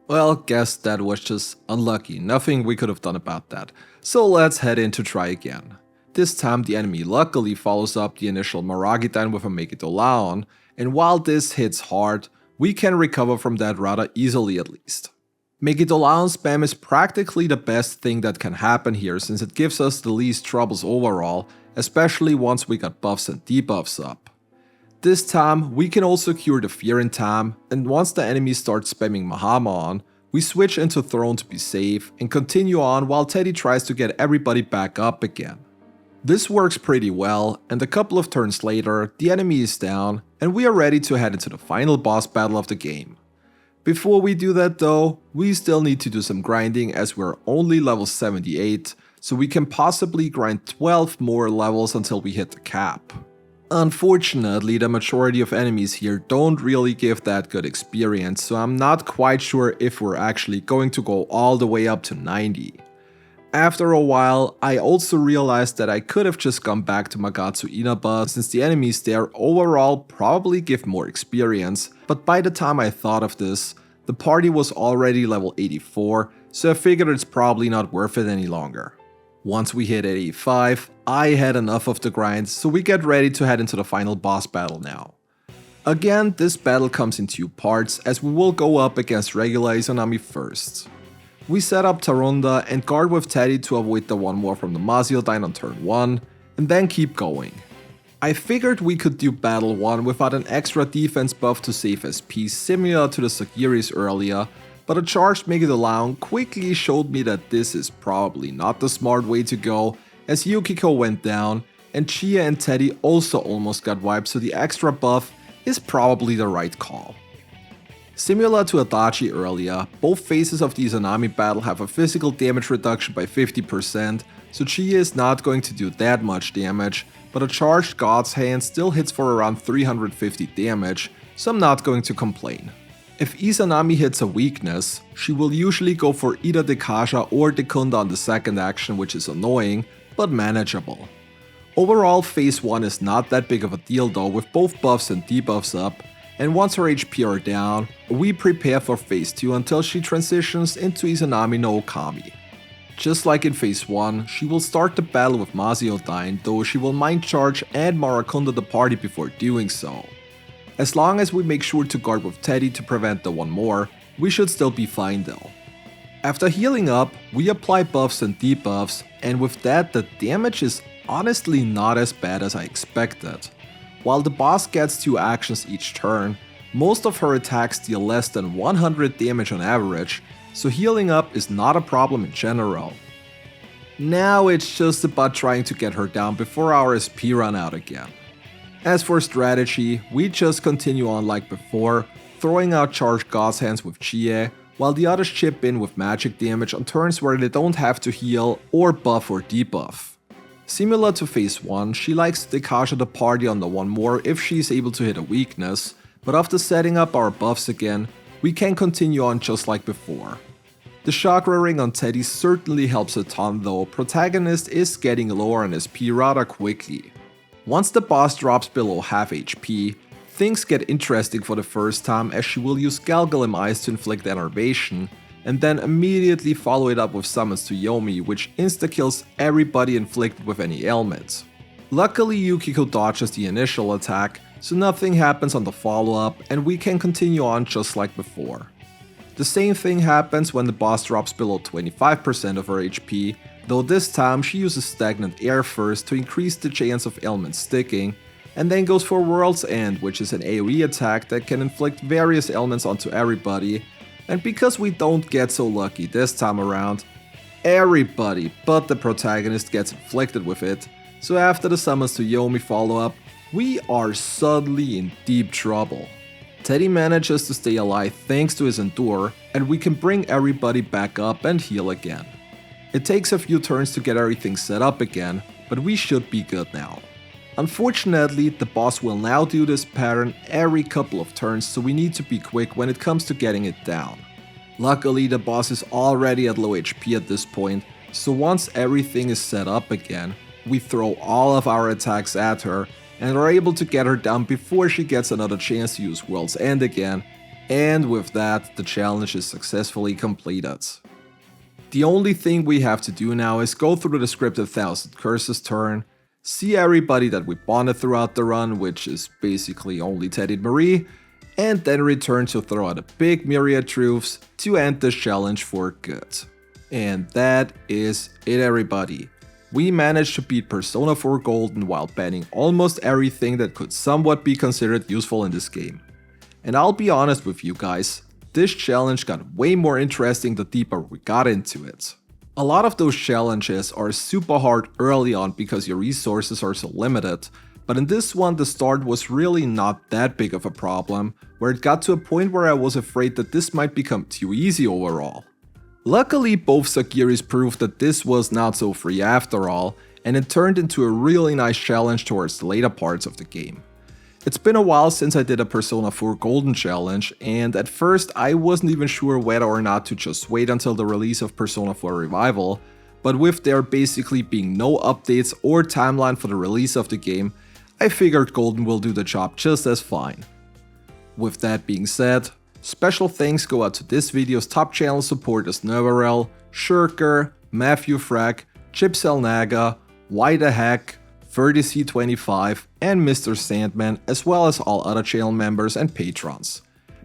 Speaker 1: Well, guess that was just unlucky, nothing we could have done about that. So let's head in to try again. This time the enemy luckily follows up the initial Marukyu with a Megidolaon, and while this hits hard, we can recover from that rather easily at least. Megidolaon spam is practically the best thing that can happen here, since it gives us the least troubles overall, especially once we got buffs and debuffs up. This time we can also cure the fear in time, and once the enemy starts spamming Mahama on, we switch into Throne to be safe and continue on while Teddie tries to get everybody back up again. This works pretty well, and a couple of turns later the enemy is down and we are ready to head into the final boss battle of the game. Before we do that though, we still need to do some grinding as we're only level 78, so we can possibly grind 12 more levels until we hit the cap. Unfortunately, the majority of enemies here don't really give that good experience, so I'm not quite sure if we're actually going to go all the way up to 90. After a while, I also realized that I could have just gone back to Magatsu Inaba, since the enemies there overall probably give more experience, but by the time I thought of this, the party was already level 84, so I figured it's probably not worth it any longer. Once we hit 85, I had enough of the grind, so we get ready to head into the final boss battle now. Again, this battle comes in 2 parts, as we will go up against regular Izanami first. We set up Tarunda and guard with Teddie to avoid the 1-more from the Maziodine on turn 1, and then keep going. I figured we could do battle 1 without an extra defense buff to save SP similar to the Sakiris earlier, but a charged Megalodon quickly showed me that this is probably not the smart way to go, as Yukiko went down, and Chie and Teddie also almost got wiped, so the extra buff is probably the right call. Similar to Adachi earlier, both phases of the Izanami battle have a physical damage reduction by 50%, so Chie is not going to do that much damage, but a charged God's Hand still hits for around 350 damage, so I'm not going to complain. If Izanami hits a weakness, she will usually go for either Dekasha or Dekunda on the second action, which is annoying, but manageable. Overall, phase 1 is not that big of a deal though, with both buffs and debuffs up, and once her HP are down, we prepare for phase 2 until she transitions into Izanami-no-Okami. Just like in phase 1, she will start the battle with Maziodine, though she will mind charge and Marakunda the party before doing so. As long as we make sure to guard with Teddie to prevent the 1-more, we should still be fine though. After healing up, we apply buffs and debuffs, and with that the damage is honestly not as bad as I expected. While the boss gets 2 actions each turn, most of her attacks deal less than 100 damage on average, so healing up is not a problem in general. Now it's just about trying to get her down before our SP run out again. As for strategy, we just continue on like before, throwing out charged God's Hands with Chie, while the others chip in with magic damage on turns where they don't have to heal or buff or debuff. Similar to phase 1, she likes to Dekasha the party on the 1-more if she is able to hit a weakness, but after setting up our buffs again, we can continue on just like before. The chakra ring on Teddie certainly helps a ton though, protagonist is getting lower on SP rather quickly. Once the boss drops below half HP, things get interesting for the first time, as she will use Galgalim Eyes to inflict enervation, and then immediately follow it up with summons to Yomi, which insta-kills everybody inflicted with any ailments. Luckily Yukiko dodges the initial attack, so nothing happens on the follow-up and we can continue on just like before. The same thing happens when the boss drops below 25% of her HP, though this time she uses Stagnant Air first to increase the chance of ailments sticking, and then goes for World's End, which is an AoE attack that can inflict various ailments onto everybody, and because we don't get so lucky this time around, everybody but the protagonist gets inflicted with it, so after the summons to Yomi follow-up, we are suddenly in deep trouble. Teddie manages to stay alive thanks to his Endure, and we can bring everybody back up and heal again. It takes a few turns to get everything set up again, but we should be good now. Unfortunately, the boss will now do this pattern every couple of turns, so we need to be quick when it comes to getting it down. Luckily, the boss is already at low HP at this point, so once everything is set up again, we throw all of our attacks at her and are able to get her down before she gets another chance to use World's End again, and with that, the challenge is successfully completed. The only thing we have to do now is go through the scripted 1000 Curses turn, see everybody that we bonded throughout the run, which is basically only Teddie and Marie, and then return to throw out a big myriad truths to end this challenge for good. And that is it, everybody. We managed to beat Persona 4 Golden while banning almost everything that could somewhat be considered useful in this game. And I'll be honest with you guys, this challenge got way more interesting the deeper we got into it. A lot of those challenges are super hard early on because your resources are so limited, but in this one the start was really not that big of a problem, where it got to a point where I was afraid that this might become too easy overall. Luckily, both Sakiris proved that this was not so free after all, and it turned into a really nice challenge towards the later parts of the game. It's been a while since I did a Persona 4 Golden challenge, and at first I wasn't even sure whether or not to just wait until the release of Persona 4 Revival, but with there basically being no updates or timeline for the release of the game, I figured Golden will do the job just as fine. With that being said, Special thanks go out to this video's top channel supporters Novarel, Shurker, Matthew Frack, Chipsel Naga, Why the Heck, 30C25 and Mr. Sandman, as well as all other channel members and patrons.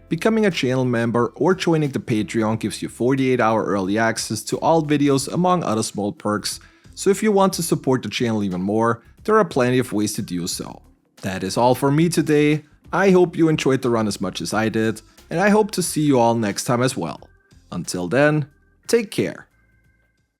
Speaker 1: Becoming a channel member or joining the Patreon gives you 48-hour early access to all videos among other small perks, so if you want to support the channel even more, there are plenty of ways to do so. That is all for me today. I hope you enjoyed the run as much as I did, and I hope to see you all next time as well. Until then, take care.